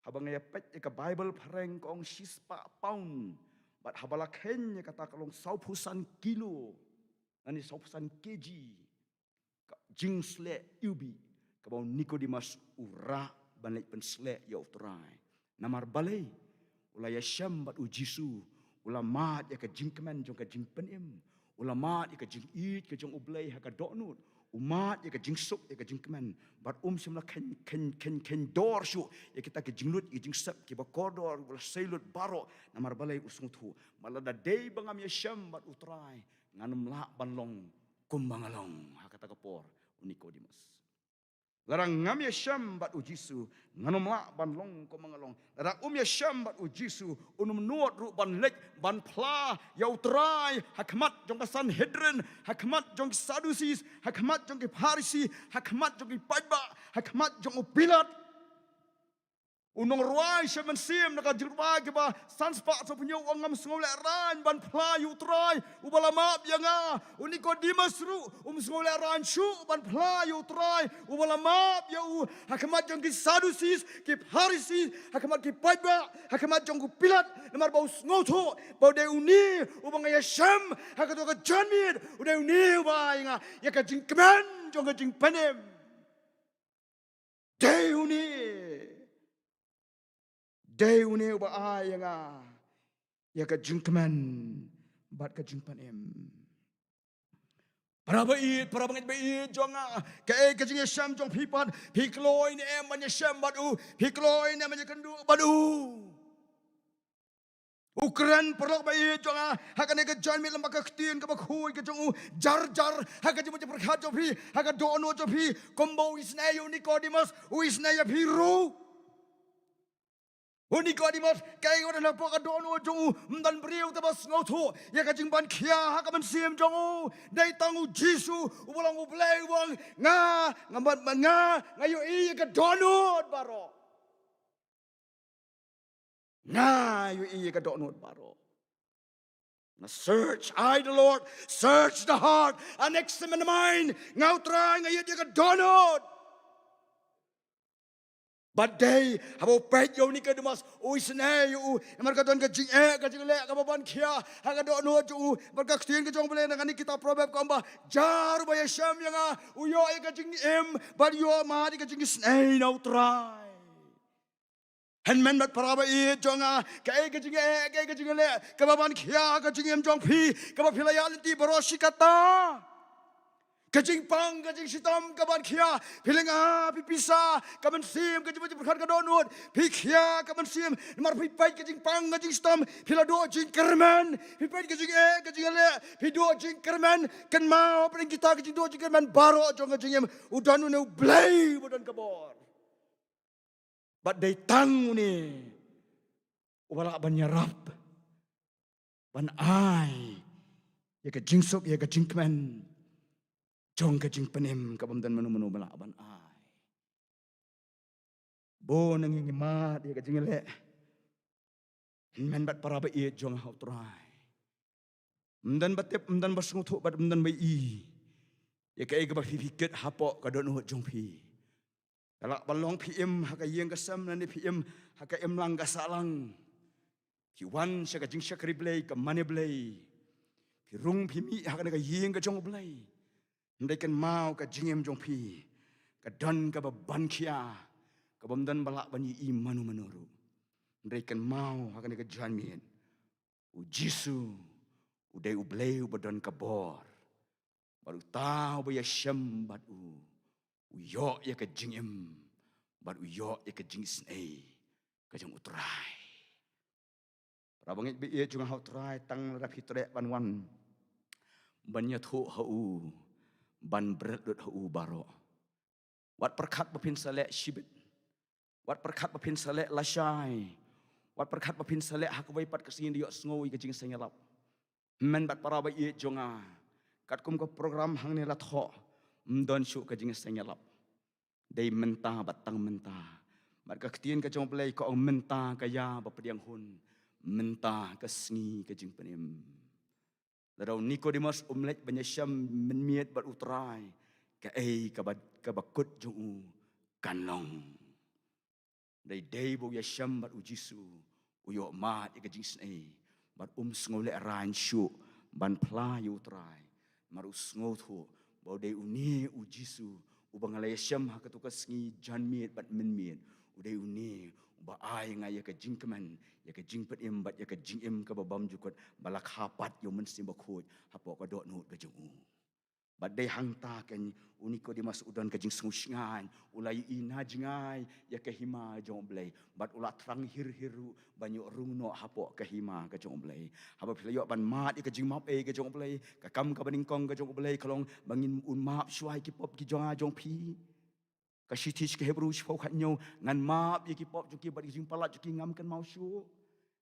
habang ya pet ka Bible pareng ka ong shispa pound bat habala ken ya kata kalong 10,000 kilo ani 10,000 kg ka jing slek ubi ka ba Nicodemus ura banai pen slek ya utrai namar balai ulaya syam bat Jisu ulama ya ka jing kemen jong ka jing penim ulama ya ka jing it ka jong ublai ha ka donut umat ya ka jing sup ya ka jing kemen bat simla ken dor shu ya kita ka jing lut ya jing sep ki ba kodor bula seilut baro namar balai usung thu malada dei bangam ya syam bat utrai nganum la banlong kumbangalong ha kata kapor Nicodemus larang ngam ya syam bat Jisu nganum la banlong kumbangalong larang ya syam bat Jisu unum nuot ru ban lek ban pla ya utrai hakmat jong ka Sanhedrin hakmat jong Sadusis hakmat jong Parisi hakmat jong Paiba hakmat jong Pilat unong ruai syaman sim naka jirwa ke ba sanspa so punyo ngam sngole ran ban pla yu trai ubala map yanga Nicodemus ru sngole ran shu ban pla yu trai ubala map ya u hakmat jong ki Sadusis ki Parisi hakmat ki Paiba hakmat jong Pilat namar bau sngoto bau de uni ubang ya syam hakato ka janmid ude uni ba yanga ya ka jing kemen jong ka jing panem de uni Deune ba ayanga ya ka jingkman bat ka jingpan em para bangit bait jonga ka ka jing syam jong pipat pikloi ni em man syam bat u pikloi ni man kendu badu Ukran perlok bait jonga hakane ka jan mi lembak ka ktien ka bakhui ka jong jar haka jing perkhat jo pi haka dono jo pi kombo isnayo Nicodemus isnaya piru Nicodemus kay ko na po ka doon jong mdan briw tabas ngoto ya ka jingban kia ha ka man sim jong dai tangu Jisu ulang ublay wang nga ngayo i ka donut baro ngayo i ka donut baro na search I the Lord search the heart and examine the mind ngaw try ngayo i ka donut But day, habo pet yo Nicodemus, isne yo, mereka tuan kajing kajing le, kababan kia, haga do no jo, mereka kstien kajong bele nangani kita proverb kamba, jar ba yasham yanga, uyo kajing but yo ma di kajing isne no try. Henmen bat paraba jonga, kajing le, kababan kia kajing jong pi, kabaphilayaliti baroshi kata. Kajing pang, kajing sitam, kaban kia, pilinga, pipisa, kaban sim, kajing berkat kadonut, pikia, kaban sim, mar pipai kajing pang, kajing sitam, pilado jing kerman, pipai kajing le, pido jing kerman, kan mau paling kita kajing do jing kerman, baro jong kajing udan ne blay budan kabor. But they tang ni, wala ban yarap, ban ai, ya kajing sok, ya kajing kerman. Jong kajing penim kabamdan manu balaban ai. Bo nangingimat ya kajing le. Men bat para ba iet jong hau try. Mdan batep mdan basngutu bat mdan bai i. Ya kai ga ba fiket hapo ka don jong pi. Kalak balong PM haka yeng kasam nani PM haka lang gasalang. Ki wan sya kajing syakri blay ka mane blay. Ki rung pimi haka ka yeng ka jong blay. Mereka mau ka jingem jong pi, ka dan ka baban kia, ka bamdan balak bani imanu menuru. Mereka mau hakan ka janmien, Jisu, udai ubleu badan ka bor, baru tahu baya syam batu, uyok ya ka jingem, baru uyok ya ka jingsnei, kejong utrai. Rabangit bi ia jung hau trai tang rap hitre banwan. Banyak hu hau ban berat hau baro. Wat perkat bapin salek shibit. Wat perkat bapin salek lashai. Wat perkat bapin salek hakawai pat kesingin diok sngoi kejing sengelap. Men bat para ba ia jonga. Kat kum ko program hang ni latho. Mdon syuk kejing sengelap. Dai mentah batang mentah. Mat kaktian kejong play ko ang mentah kaya bapediang hun. Mentah kesengi kejing penim. Ladau Nikodemus umlet banyasyam menmiat bat utrai. Ka kabakut jong kanong. Dai bo yasham bat ujisu. Uyo mat kejing snei. Bat sngole ran syuk ban pla utrai. Maru sngotu bau dai uni ujisu. Ubang alayasham hakatukas ngi janmiat bat menmiat. Udai uni uba ai ngaya ka jingkeman ya ka jingpet im bat ya ka jingim ka babam jukot balak hapat yo mensim bakut hapo ka dot nut ka jungu bat dai hangta kan uniko di mas udan ka jing sngusngan ulai ina jingai ya ka hima jong blai bat ulat trang hiru banyu rungno hapo ka hima ka jong blai haba philayo ban mat ya ka jing map ka jong blai ka kam ka baningkong ka jong blai kalong bangin un map suai ki pop ki jong pi kasi teach ke Hebrew shpau khatnyo ngan map ye ki pop juki bat jing palat juki ngam kan mau syu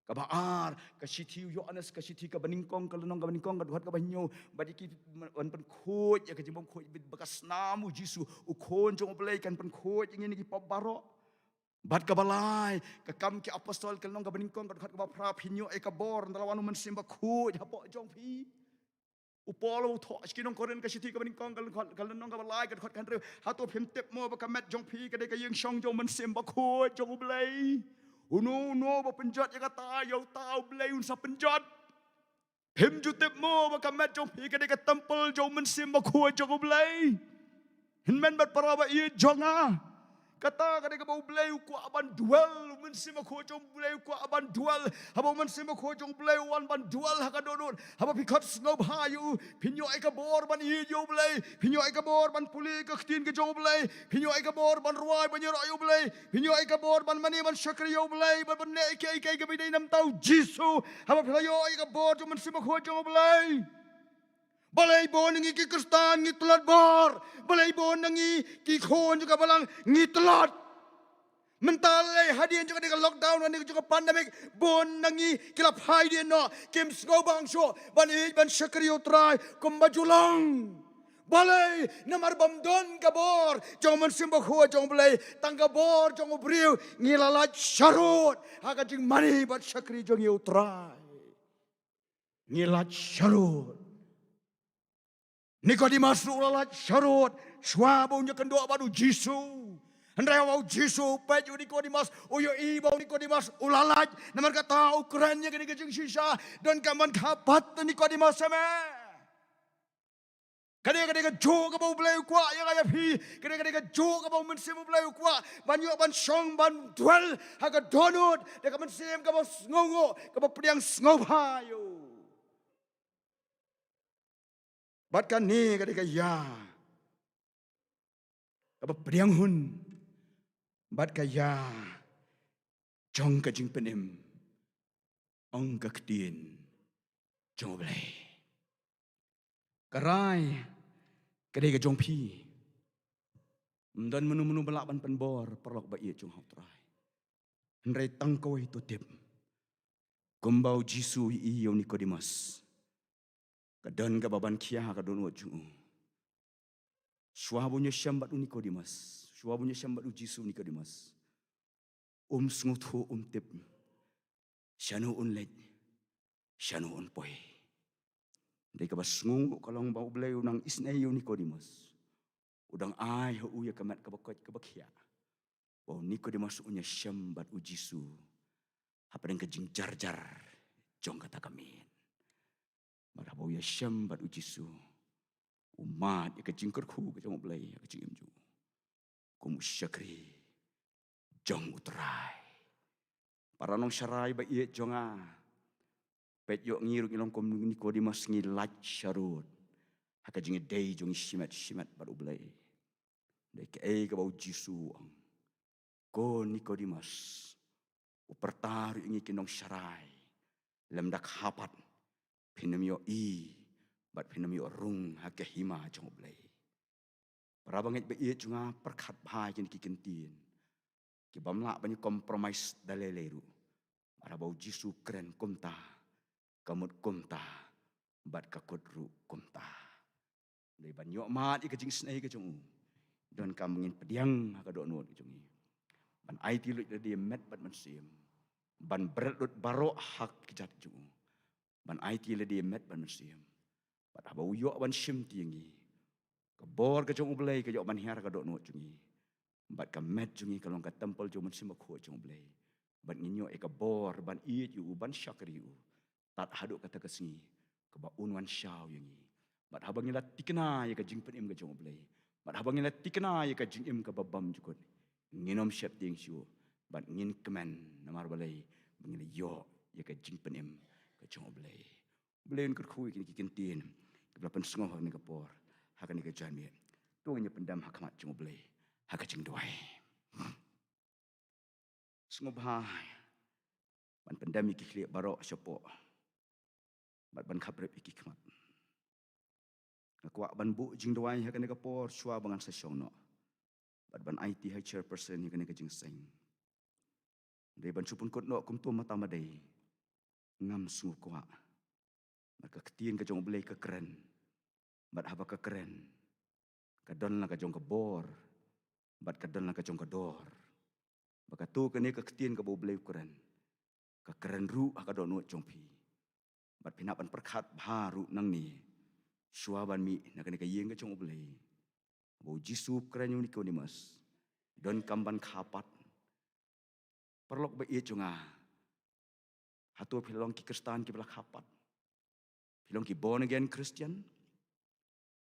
ka baar kasi tiu yo anas kasi ti ka baningkong ka lenong ka baningkong ka duhat ka banyo bat ki wan pen khoj ya ka jing khoj bit bakas namu jisu u khon jong play kan pen khoj ngin ki pop baro bat ka balai ka kam ki apostol ka lenong ka baningkong ka duhat ka pra phinyo e ka bor ndalawan men simba khoj hapo jong pi upolo tho skinong koren ka siti ka baningkong ka lenong ka balai ka khot kan re hato phim tep mo ba ka met jong phi ka de ka yeng shong jong man sem ba kho jong blai uno no ba penjat ya ka ta yo tau blai un sa penjat phim ju tep mo ba ka met jong phi ka de ka temple jong man sem ba kho jong blai hin men bat para ba i jonga kata kadang kau belai ku aban dual mensim aku jong belai ku aban dual haba mensim aku jong belai wan ban dual haka dodon haba pikat snob hayu pinyo eka bor ban ijo belai pinyo eka bor ban puli ke ktin ke jong belai pinyo eka bor ban ruai ban yoro belai pinyo eka bor ban mani ban syakri yo belai ban ban eka bidai nam tau jisu haba pilayo eka bor jong mensim aku jong belai balai bon ngi ki kristan ngi telat bor balai bon ngi ki khon juga balang ngi telat mentalai hadian juga dengan lockdown dan juga pandemik bon ngi kila phai dia no kim sgo bang sho ban syakri utrai kumbajulang balai namar bamdon kabor jong man simba kho jong balai tangga bor jong briu ngi lalat syarut haga jing mani bat syakri jong utrai ngi lat syarut Nikodemus ulalat syarut swabunya kendua badu Jisu Andrea wau Jisu peju Nikodemus uyo ibau Nikodemus ulalat namar kata ukurannya kini kejeng sisa dan kaman kapat Nikodemus sama kadang-kadang jo ka bau belai kwa ya kaya pi kadang-kadang jo ka bau mensim belai kwa banyu ban song ban dual haga donut de ka mensim ka bau ngongo ka bau pediang ngobayo bat kan ni kadang ya ka bau pediang hun bat ka ya jong ka jing penim ong ka kedin jong belai karai kadai ka jong pi dan menu-menu belak ban penbor perlok ba ia jong hau trai ndrai tangkau itu tip kumbau Jisu i yo Nikodemus kadan ka baban kia ka don wo jung swabunya syambat Nikodemus swabunya syambat Jisu Nikodemus snguthu tip syanu let syanu poi dai ka basngung kalong bau blai unang isnai yo Nikodemus udang ai hu ya kamat ka bakot ka bakhia bau Nikodemus unya syambat Jisu hapadeng ka jing jarjar jong kata kami mara bau ya syambat Jisu umat ya ka jing kerku ka jong blai ka jing imju kum syakri jong utrai paranong syarai ba ie jonga pet yo ngiruk ilong kom Nikodemus ngi lat syarut haka jinge dei jong shimat baru blai dei ka ka bau Jisu ko Nikodemus Upertaru ingi kinong syarai. Lem dak hapat. Pinamyo bat pinamyo rung hakehima jong blay. Parabangit ba iya junga perkat bahai kin kikentin. Ki bamla banyi kompromis daleleru. Arabau jisu keren kumta. Kamut kumta. Bat kakudru kumta. Dari banyo mat ika jing snai ke jong. Don kamengin pediang hakadok nuot ke jong. Ban IT lut dia met bat mensim. Ban berat lut barok hak kijat jong. Ban IT le dia met ban mensim. Bat abau yok ban sim tinggi. Kebor ke jong ublay ke yok ban hiar hakadok nuot jong. Bat ka met jong kalong ka tempel jong mensim ko jong ublay. Ban nginyo eka bor ban iit yu ban syakri yu. Tat haduk kata kesengi. Keba unwan syau yang i. Bat habang ila tikna ya ka jing penim ka jong ublay. Bat habang ila tikna ya ka jing im ka babam jukut. Nginom syap ting syu. Bat ngin kemen namar balay. Bangila yo ya ka jing penim ka jong ublay. Ublay un kerkhui kini kikintin. Kebelapan sengoh hak ni kapor. Hak ni ka janmir. Tuangnya pendam hak mat jong ublay. Hak ka jing duai. Sengoh bahai. Ban pendam iki kliak barok syapok. Bat ban kabrep iki kemat. Ngakwa ban bu jing duai hak ni kapor. Syua bangan sesyong no. Bat ban IT hai chairperson hak ni ka jing seng. Dari ban supun kot no kum tu mata madai. Ngam sungguh kuat. Maka ketien ka jong ublay ka keren. Bat haba ka keren. Kadon la ka jong ka bor. Bat kadon la ka jong ka dor. Baka tu ka ni ka ketien ka ublay keren. Ka keren ru hakadok nuot jong pi. Bat pinapan perkat baru nang ni. Syuaban mi nak ni ka yeng ka jong ublay. Bau jisu keren yung Nicodemus. Don kamban kapat. Perlok ba iya junga. Hatu pilong ki Kristan ki belak kapat. Pilong ki born again Christian.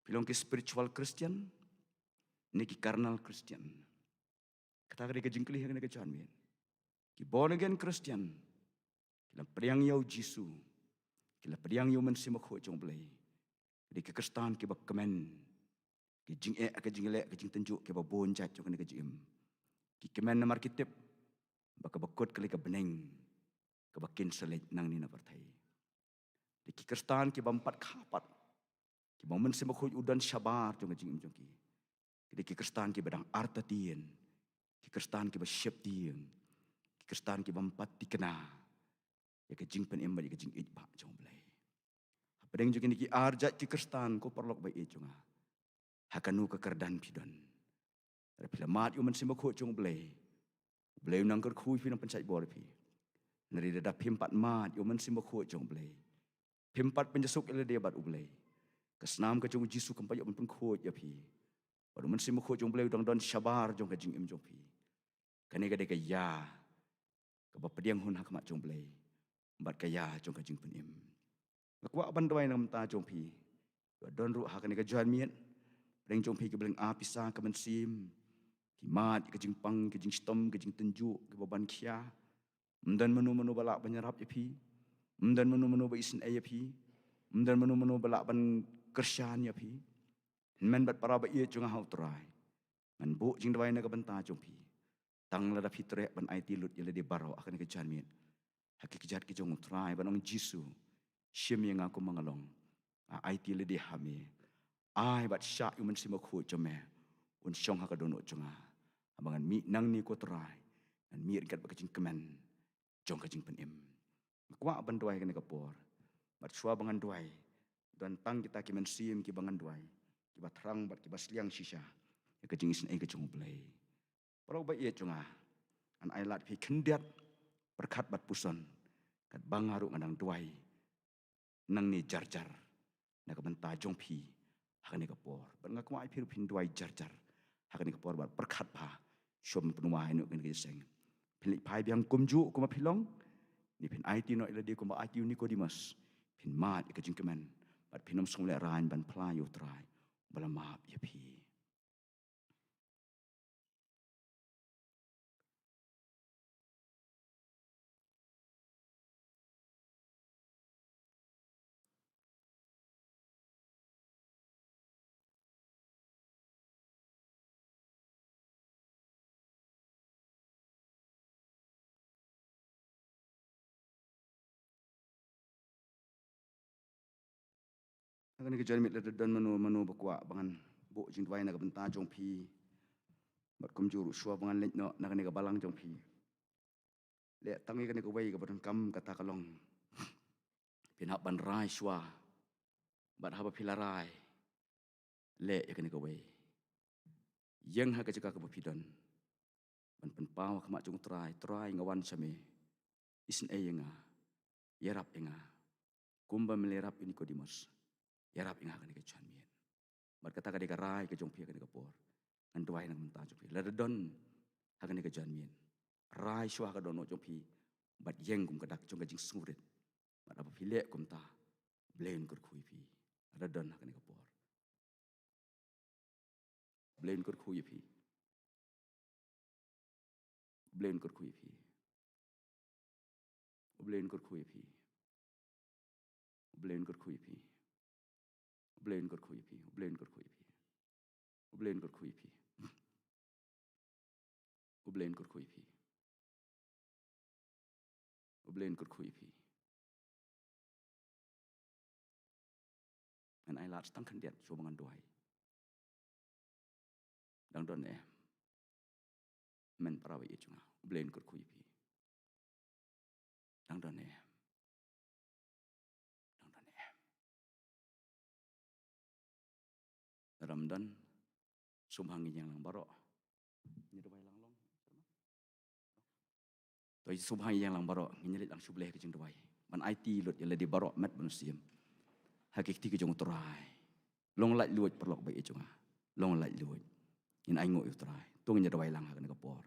Pilong ki spiritual Christian. Ni ki carnal Christian. Kata ka di ka jingkli hak ni ka janmin. Ki born again Christian. Kila periang yau jisu. Kila periang yau mensimak ho jong blay. Di ki Kristan ki bak kemen. Ki jing ka jing lek ka jing tenjuk ki ba bonjat jong ni ka jim. Ki kemen namar kitip. Baka bakut kali ka beneng. Ka bakin selit nang ni na partai. Di ki Kristan ki bampat kapat. Ki ba mensimak ho udan syabar jong ka jing jong ki. Di ki Kristan ki badang arta tien. Ki Kristan ki ba syep tien. Ki Kristan ki bampat dikena. Ya ka jing pen emba di ka jing ijba jong blay. Padang jong ki arjat ki Kristan ko perlok ba jong. Hakanu ka kerdan pidon. Ada pila mat yu mensimak ho jong blay. Blay nang ker kui pinang pencai bor pi. Nari dada pimpat mat yu mensimak ho jong blay. Pimpat penjesuk ila dia bat ublay. Kesnam ka jong jisu kempayok men pengkho ya pi. Baru mensimak ho jong blay udang don syabar jong ka jing im jong pi. Kani ka deka ya. Ka bapediang hun hak mat jong blay. Bat kaya jong ka jing penim. Ngakwa banduai nang mta jong pi. Don ru hak ni ka juan miet. Reng jong pi ke beleng apisa ka mensim. Ki mat ka jing pang ka jing stom ka jing tenjuk ka baban kia. Mdan menu-menu balak banyarap ya pi. Mdan menu-menu ba isen ya pi. Mdan menu-menu balak ban kersyan ya pi. Men bat para ba iya jong hau trai. Man bu jing duai na ka banta jong pi. Tang la da fitre ban IT lut ya di baro akan ka juan miet. Hakikijat ki jong trai banong jisu. Syem yang aku mengalong. IT le di hami. Ai bat syak yu mensimak ho jome. Un syong hakadono jonga. Abangan mi nang ni ko trai. Dan mi ringkat bakajing kemen. Jong kajing penim. Makwa banduai kena kapor. Bat syua bangan duai. Dan tang kita ki mensim ki bangan duai. Ki bat terang bat ki basliang shisha. Ya kajing isen ai kajong blay. Parau ba iya jonga. An ai lat pi kendiat. Perkat bat puson. Kat bangaru nganang duai. Nang ni jar-jar. Nak benta jong pi. Hakan ni kapor. Bat ngakwa ai pi rupin duai jar-jar. Hakan ni kapor bat perkat pa. Syom penuai nuk kena kiseng. Pilik pai biang kumju kuma pilong. Ni pin IT no ila dia kuma IT Nicodemus. Pin mat ika jingkemen. Bat pinom sungulek rain ban pelayu terai. Bala maap ya pi. Akan ke janmit le dan manu bakwa bangan bo jing twai na benta jong pi bat kum juru shua bangan let no na ke balang jong pi le tangi kan ke wei ke badan kam kata kalong pinap ban rai shua bat haba pilarai le kan ke wei yang ha ke jaka ke bapidon ban pen pau kama jong trai ngawan same isin yenga yarap enga kumba melerap ini kodimos yarap enga kan ke chanmien bat kata ka rai ke jong pi kan ke por an tuai na menta jong pi la don ha kan ke chanmien rai shua ka dono jong pi bat yeng kum kadak jong ka jing surit bat apa pile kum ta blain kur kui pi la don ha kan ke por blain kur kui pi blain kur kui pi blain kur kui pi blain kur kui pi blain kur kui pi blain kur kui pi blain kur kui pi blain kur kui pi blain kur kui pi an ai lat tang kan diat chobangan doai dang don men parawi chunga blain kur kui pi dang don Ramadan sumhangi yang lang baro ni do lang long to sumhangi yang lang baro ni lang subleh ke jing doi man IT lot yala di baro mat manusia hakik ti ke jong trai long lait luot perlok bai chunga long lait luot in ai ngo trai tung ni doi lang ha ke por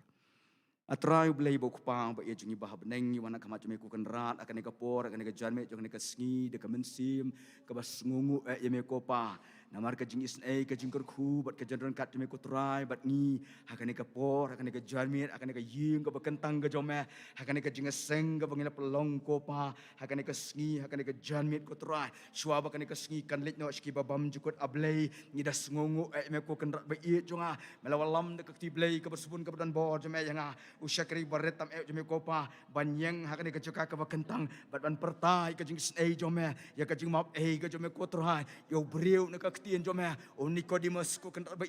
atrai blai bo kupang ba ejungi bahab neng ni wana kama jume ku kan rat akan ke por akan ke janme jong ke sngi de ke mensim ke bas ngungu yeme kopa namar ke jingis ke jingkur khu bat ke jandron kat jume ku trai bat ni akan ke por akan ke janme akan ke ying ke bekentang ke jome akan ke jingeseng ke bangina pelong kopa akan ke sngi akan ke janme ku trai shwa akan ke sngi kan lit no ski babam jukut ablai ni das ngungu yeme ku kan rat ba jonga melawalam de ke tiblai ke bersubun ke badan bor jome yang usyakri baretam jome kopa banyeng hakane ke joka ke bakentang ban pertai ke jing jome ya ke jing map ke jome kotrai yo breu ne ke tien jome o Nicodemus ko kan ba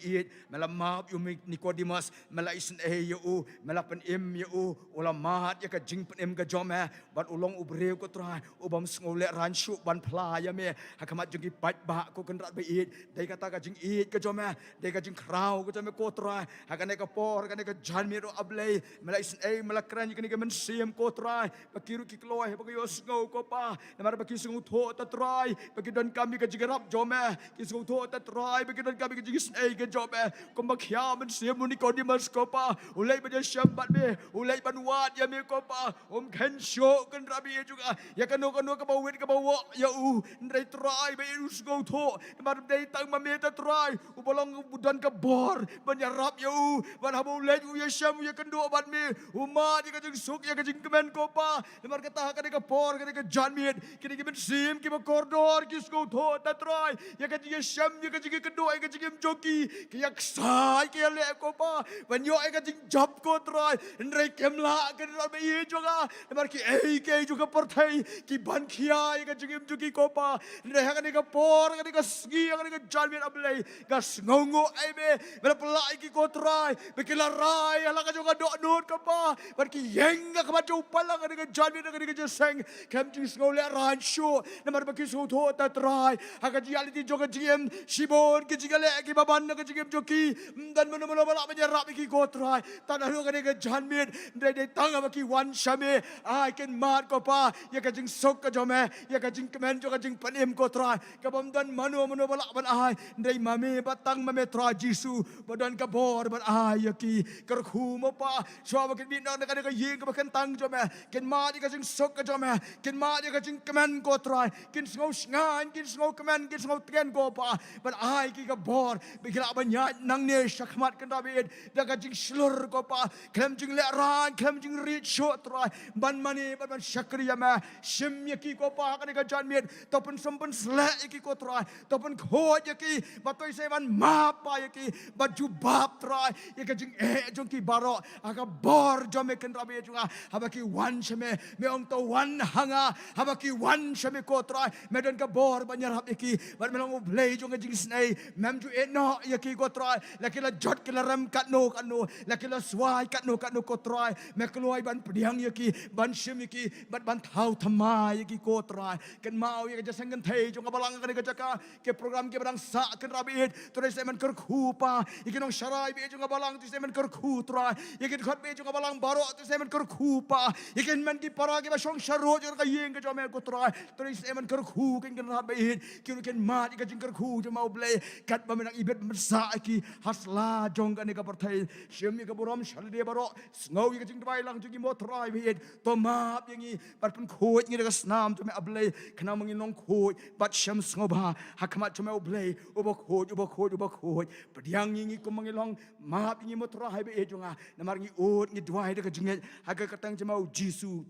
mela map yo Nicodemus mela isen yo mela pen yo ola mat ya ke jing pen ke jome ban ulong u breu kotrai o bam ngole ranshu ban pla ya me hakamat jing pat ba ko kan ba dai kata ke jing ke jome dai ke jing krau ke jome kotrai hakane ke por hakane ke janmiro ablay malais malakran ni ke mensiam ko try pakiru ki kloy pagi osngo ko pa namar pagi sungu tho ta try pagi don kami ke jigarap jome ki sungu tho ta try pagi don kami ke jigis ke jome ko makhya mensiam ni ko di mas ko pa ulai ba syambat be ulai banwat ya me ko pa ken syo kan rabi juga ya kanu ke bawit ke bawa ya ndai try be usngo tho namar dai tang mame ta try ubolong budan ke bor banyarap ya ban habu ulai ya syam ya kendo ban me umat ka jing suk ya ka jing kemen ko pa lemar kata ka ka por ka ka janmit kini ki ben sim ki ba kordor ki sko tho ta trai ya ka jing sham ya ka jing kendo ka jing joki ki yak sai ki le ko pa ban yo ka jing job ko trai ndrai kemla ka ra be ye joga lemar ki ke juga perthai ki ban khia ya ka jing joki ko pa ndrai ka ka por ka ski ka ka janmit ablai ka ngongo ai be bela pelai ki ko trai be ki la rai ala ka joga do kapa barki yeng ka baca upala ka dengan janmi dengan jeseng kem jing ngole ran shu namar baki su tho ta trai haka jialiti joga jiem shibon ki jigale ki baban ka jiem joki dan meno bala menyerap ki ko trai tanah lu ka dengan janmi dai tang baki wan shame ai ken mat ko pa ya ka jing sok ka jome ya ka jing kemen joga jing panem ko trai ka bam dan mano bala ban ai dai mame batang mame trai jisu badan ka bor ban ai ya ki kerkhu mo pa shwa ba ken bin na ka ying ka kan tang jome ken ma di ka jing sok ka jome ken ma di ka jing kemen ko trai ken sngo sngan ken sngo kemen ken sngo tren ko pa pa ban ai ki ka bor bigla banya nang ne shakmat kan David daga jing slur ko pa klem jing le ran klem jing rit shot try ban mani ban shakriya ma shim ye ki ko pa kan ka jan miet to pen sempen sle ki ko try to pen kho ye ki batoi se ban ma pa ye ki baju bab try ye ka jing jong ki baro aga bor jome kan David junga habaki wan shame me ong to wan hanga habaki wan shame ko try medan ka bor banyarap ye ki ban melong play jong jing snai mem ju no ye ki ko try lakila jot kila ram kat no lakila swai kat no ko try me keluai ban pediang ye ki ban shim ye ki ban thau thama ye ki ko try kan mau ye ka jasang kan thei jong balang kan ka jaka ke program ke badang sa kan Rabit to se man ker khu pa ye ki nong sharai be jong balang to se man ker khu try ye ki khat be jong balang baro to se man ker khu pa ye ki man ki para ke ba shong sharo jong ka yeng ka jom me ko try to se man ker khu kan Rabit ki ken mat ka jing ker khu jong mau blay kat ba menang ibet sa ki hasla jong kan ka parthai shim ye ka borom shal de baro ngau ye ka jing bai lang jong ki mo try be to map yengi pat pen khoi ngi ka snam to me ablay khna mangi nong khoi pat sham sngoba hakmat to me ablay ubo khoi pediang ngi ko mangi long map ngi mo try be jonga namar ngi ot ngi dwai de ka jing ha ka tang jamau jisu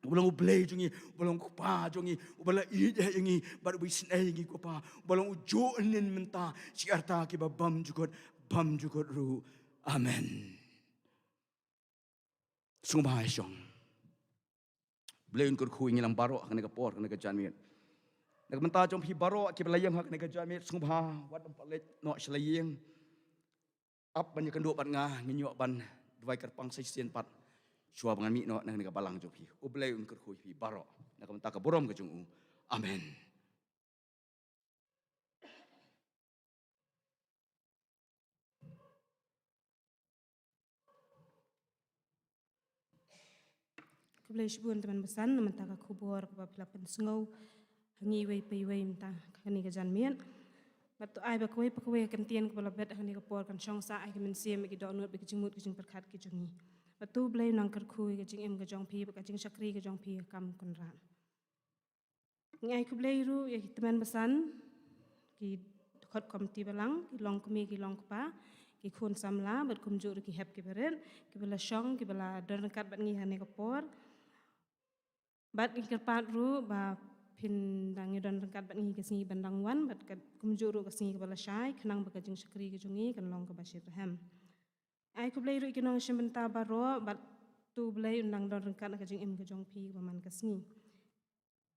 Ubalang ublay jongi, ubalang kupa jongi, ubalang ide yengi, baru bisnei yengi kupa, ubalang ujo nen menta, si arta ki bam jugot ru, amen. Sungguh syong, belayan kurku ingi lang baro kena kapor kena kejanmit. Nak menta jom pi baro ki belayang kena kejanmit sungguh wat palet no selayang. Ap banyak kenduk ban ngah nginyok ban dua kerpang sesien pat. Shua bangan mi no nang ka balang jo pi ublay un ker khu pi baro nak menta ka borom ka jung amen Keblai shibun teman besan menta ka kubor ka pila pensengau hangi wei pai wei menta kani ka janmian batu ai ba koi kentien ka bala bet hani ka por kan chong sa ai ka men sim ki do nut bi ka jingmut ki jing perkhat ki jungi batu blai nang ker khu ka jing em ka jong pi ka jing shakri ka jong pi kam kun ran ngai ku blai ru ya teman besan ki khot komti balang ki long kumi ki long pa ki khun samla bat kum jur ki hep ki beren ki bala shong ki bala don kat bat ngi hani ka por bat ki kerpat ru ba pin dang don kat bat ngi ka singi bandang wan bat kat kum jur ka singi ka bala shai khnang ba ka jing shakri ki jungi kan long ka bashir ham ai ku blai ru ki nong shim benta baro bat tu blai undang don kat ka jing em ka jong pi ba man ka singi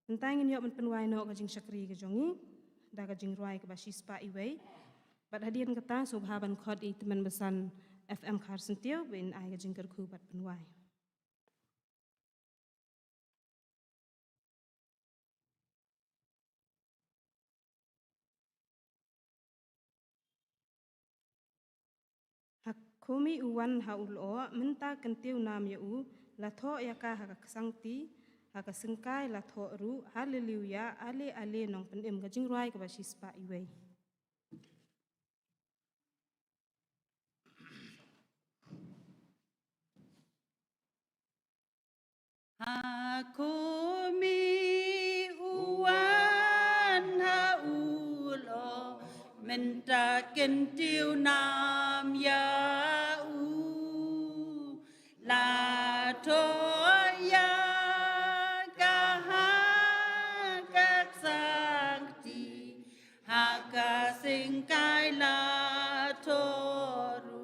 Entang in yok men penwai no ka jing shakri ka jongi da ka jing ruai ka bashi spa iwei bat hadian kata subhaban khod i teman besan FM khar sentiu ben ai ka jing ker khu bat penwai Hakumi uwan haulo menta kentiu nam ya u la tho ya ka ha ka sangti haka sengkai la tho ru haleluya ale nong penem ka jing ruai ka bashi spa iwei Hakumi uwan haulo menta kentiu nam ya u la toya kahak sakti haka singkai la toru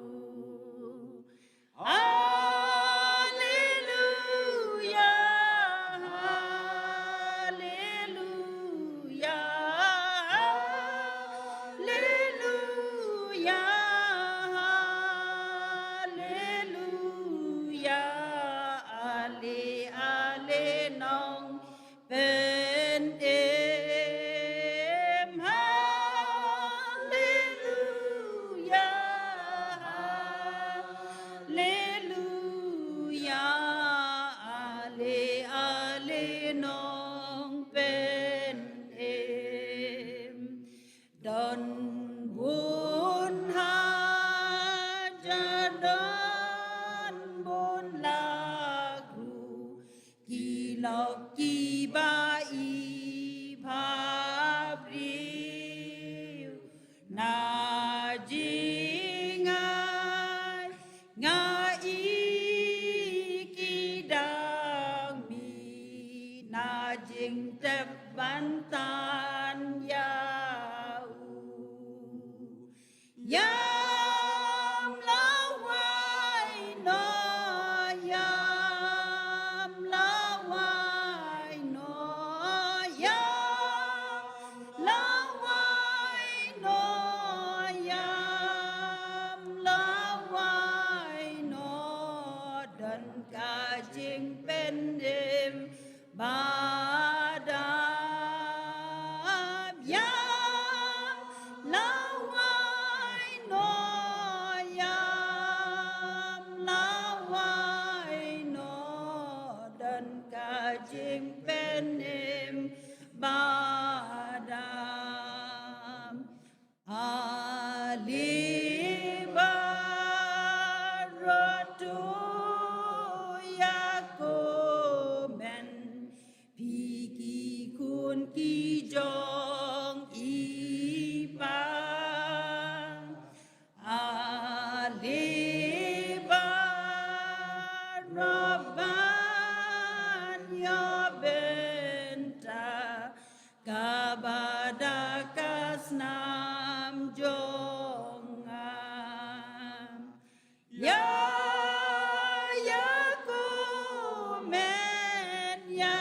jing tep ban tan ya yam la wai no yam la wai no yam la wai no yam la wai no dan ka jing pen đêm ba đam yam la wai no yam la wai no dan ka jing pen đêm ba đam ali baratu yakomen piki kun ki jong ipang ali baraban yo benta kabadakas nam jongam ya yakomen ya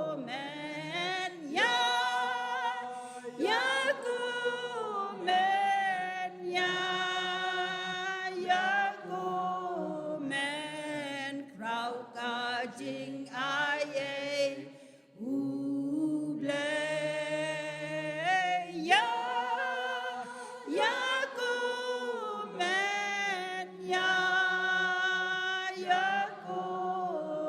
yakomen ya yakomen ya yakomen krau ka jing ai uble ya yakomen ya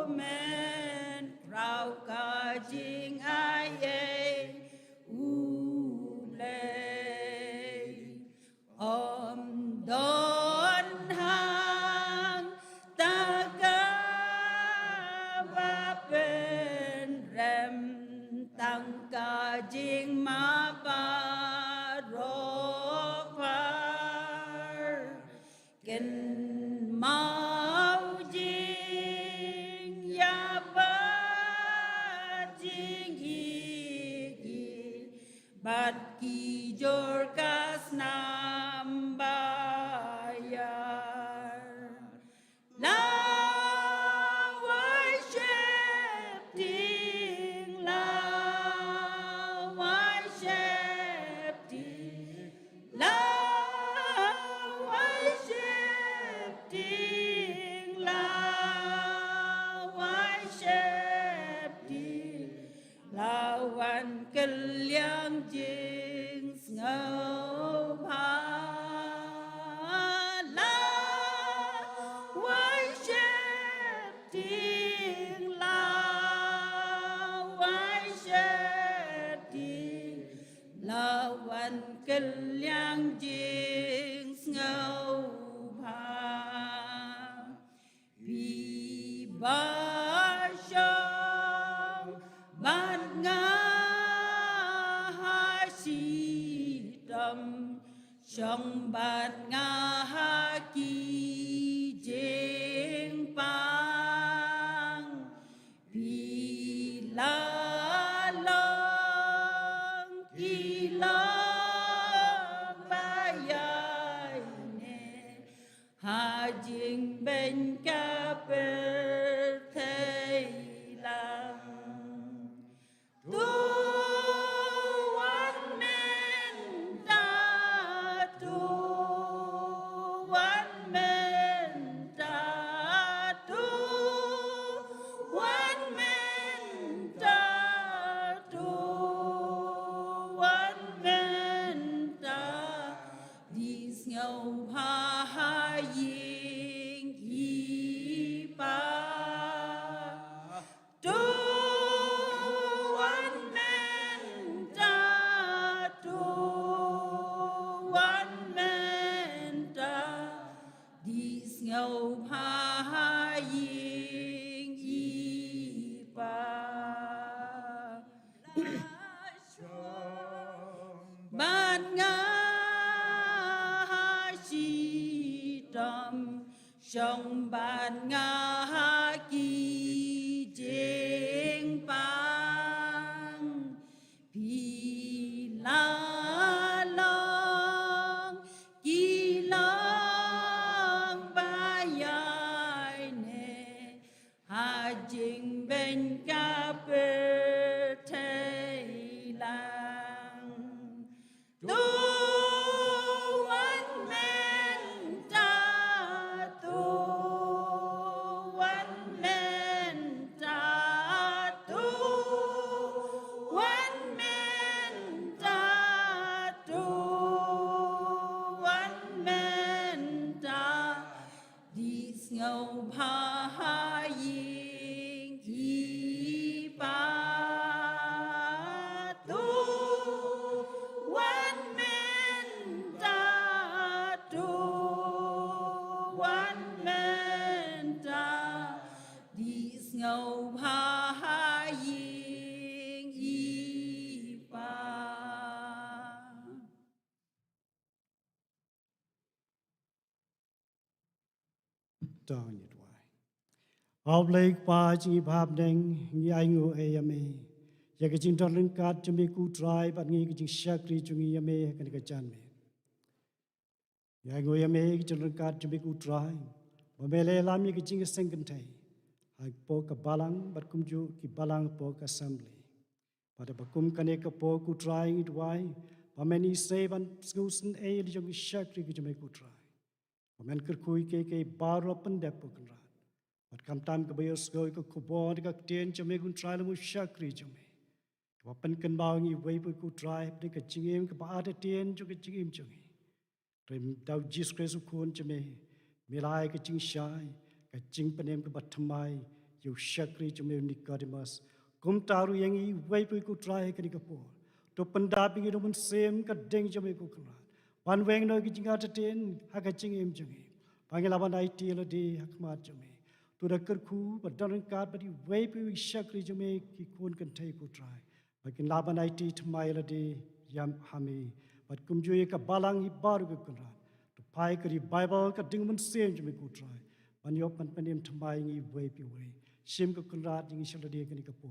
yakomen krau ka jing ai uble om don hang taga ba pen rem tăng ca jing ma ba ro phar ken mau jing ya ba jing gi bat ki jor kas nam bayar la worship ting la worship ting la worship ting la worship ting la wan kelyang jing ngau pa la worship ting la worship ting la wan kelyang jing ngau pa bi ba shong ban nga ha si tâm trong ban nga ha ki jing pang bi la long ki long ba yai ne ha jing ben ka per thei lang tu one man da tu one man da tu one man da tu one man da dis ngau ha ha ying yi pa tu one man da tu one man da dis ngau ha ha ying yi pa ban nga ha chi tâm trong ban nga ha ki jing bên ca bê thê lang tu one man ta tu one man ta tu one man ta tu one man ta đi ngầu pa yin yi ba tu one man ta tu one man ta đi ngầu pa yin yi ba. Down it why. Ao Blake pa chi bab deng ngi ai ngu ayame. Ya ke jing darling kat chumi ku try but ngi ke jing shakri chungi yame kan ka chan me. Ya ngu yame ke darling kat chumi ku try. Ba mele lam ke jing sengkan thai. Hai po ka balang but kum ju ki balang po ka assembly. Pada bakum kane ka po ku try it why. Ba many say ban skusen ay jong shakri ke chumi ku try. Pamen kerkui ke baru open depo kenrat. But kam tam ke bayar segoi ke kubon ke tien jome kun try lemu syakri jome. Wapen ken bawangi wei pu ku try de ke jingim ke ba ada tien jo ke jingim jome. Rem dau jis kresu kun jome. Milai ke jing syai ke jing penem ke batamai yo syakri jome Nicodemus. Kum taru yang i wei pu ku try ke ni ke po. To pendapi ke domen sem ke deng jome ku kenrat. Wan weng no ki jinga tatin haka jingim jungi. Pangilaban IT lo di hakmat jumi. Tu da kerku badaran kat badi wepi shakri jumi ki kun kan tai ku try. Bakin laban IT tmai lo di yam hami. Bad kumjui ka balang i baru ku kunrat. Tu pai kari Bible ka dingman sem jumi ku try. Ban yop man panim tmai ngi wepi wei. Sim ku kunrat jingi shaladi kani kapo.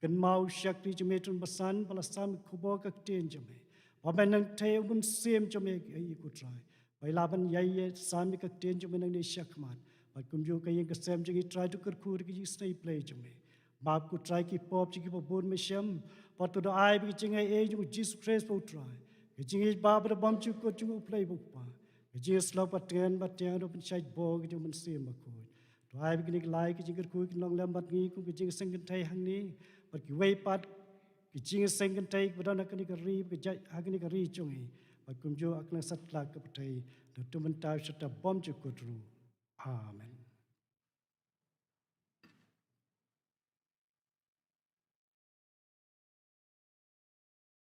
Kan mau shakri jumi tun basan balasam kubo ka ten jumi. Waban nang tayo bun sim jome ay ku try. Bai laban yai sami ka ten jome nang ni shakmat. Bat kumjo kay ka sem jingi try to kurkur ki stay play jome. Bab ku try ki pop jingi pa bun me sham. Pat to da ai bi jingi ay jingi Jesus Christ po try. Ki jingi bab da bam chu ko jingi play book pa. Ki jingi slow pa ten do pen shait bo ki jingi sim ma ko. To ai bi ki lai ki jingi ku ki long lam bat ngi ku ki jingi sengkan tai hang ni. Bat ki wei pat ki jingi sengkan tai badana kani ka ri ki jai agni ka ri chungi bat kumjo akna satlak ka patai to tuman ta shata bom chu kutru amen.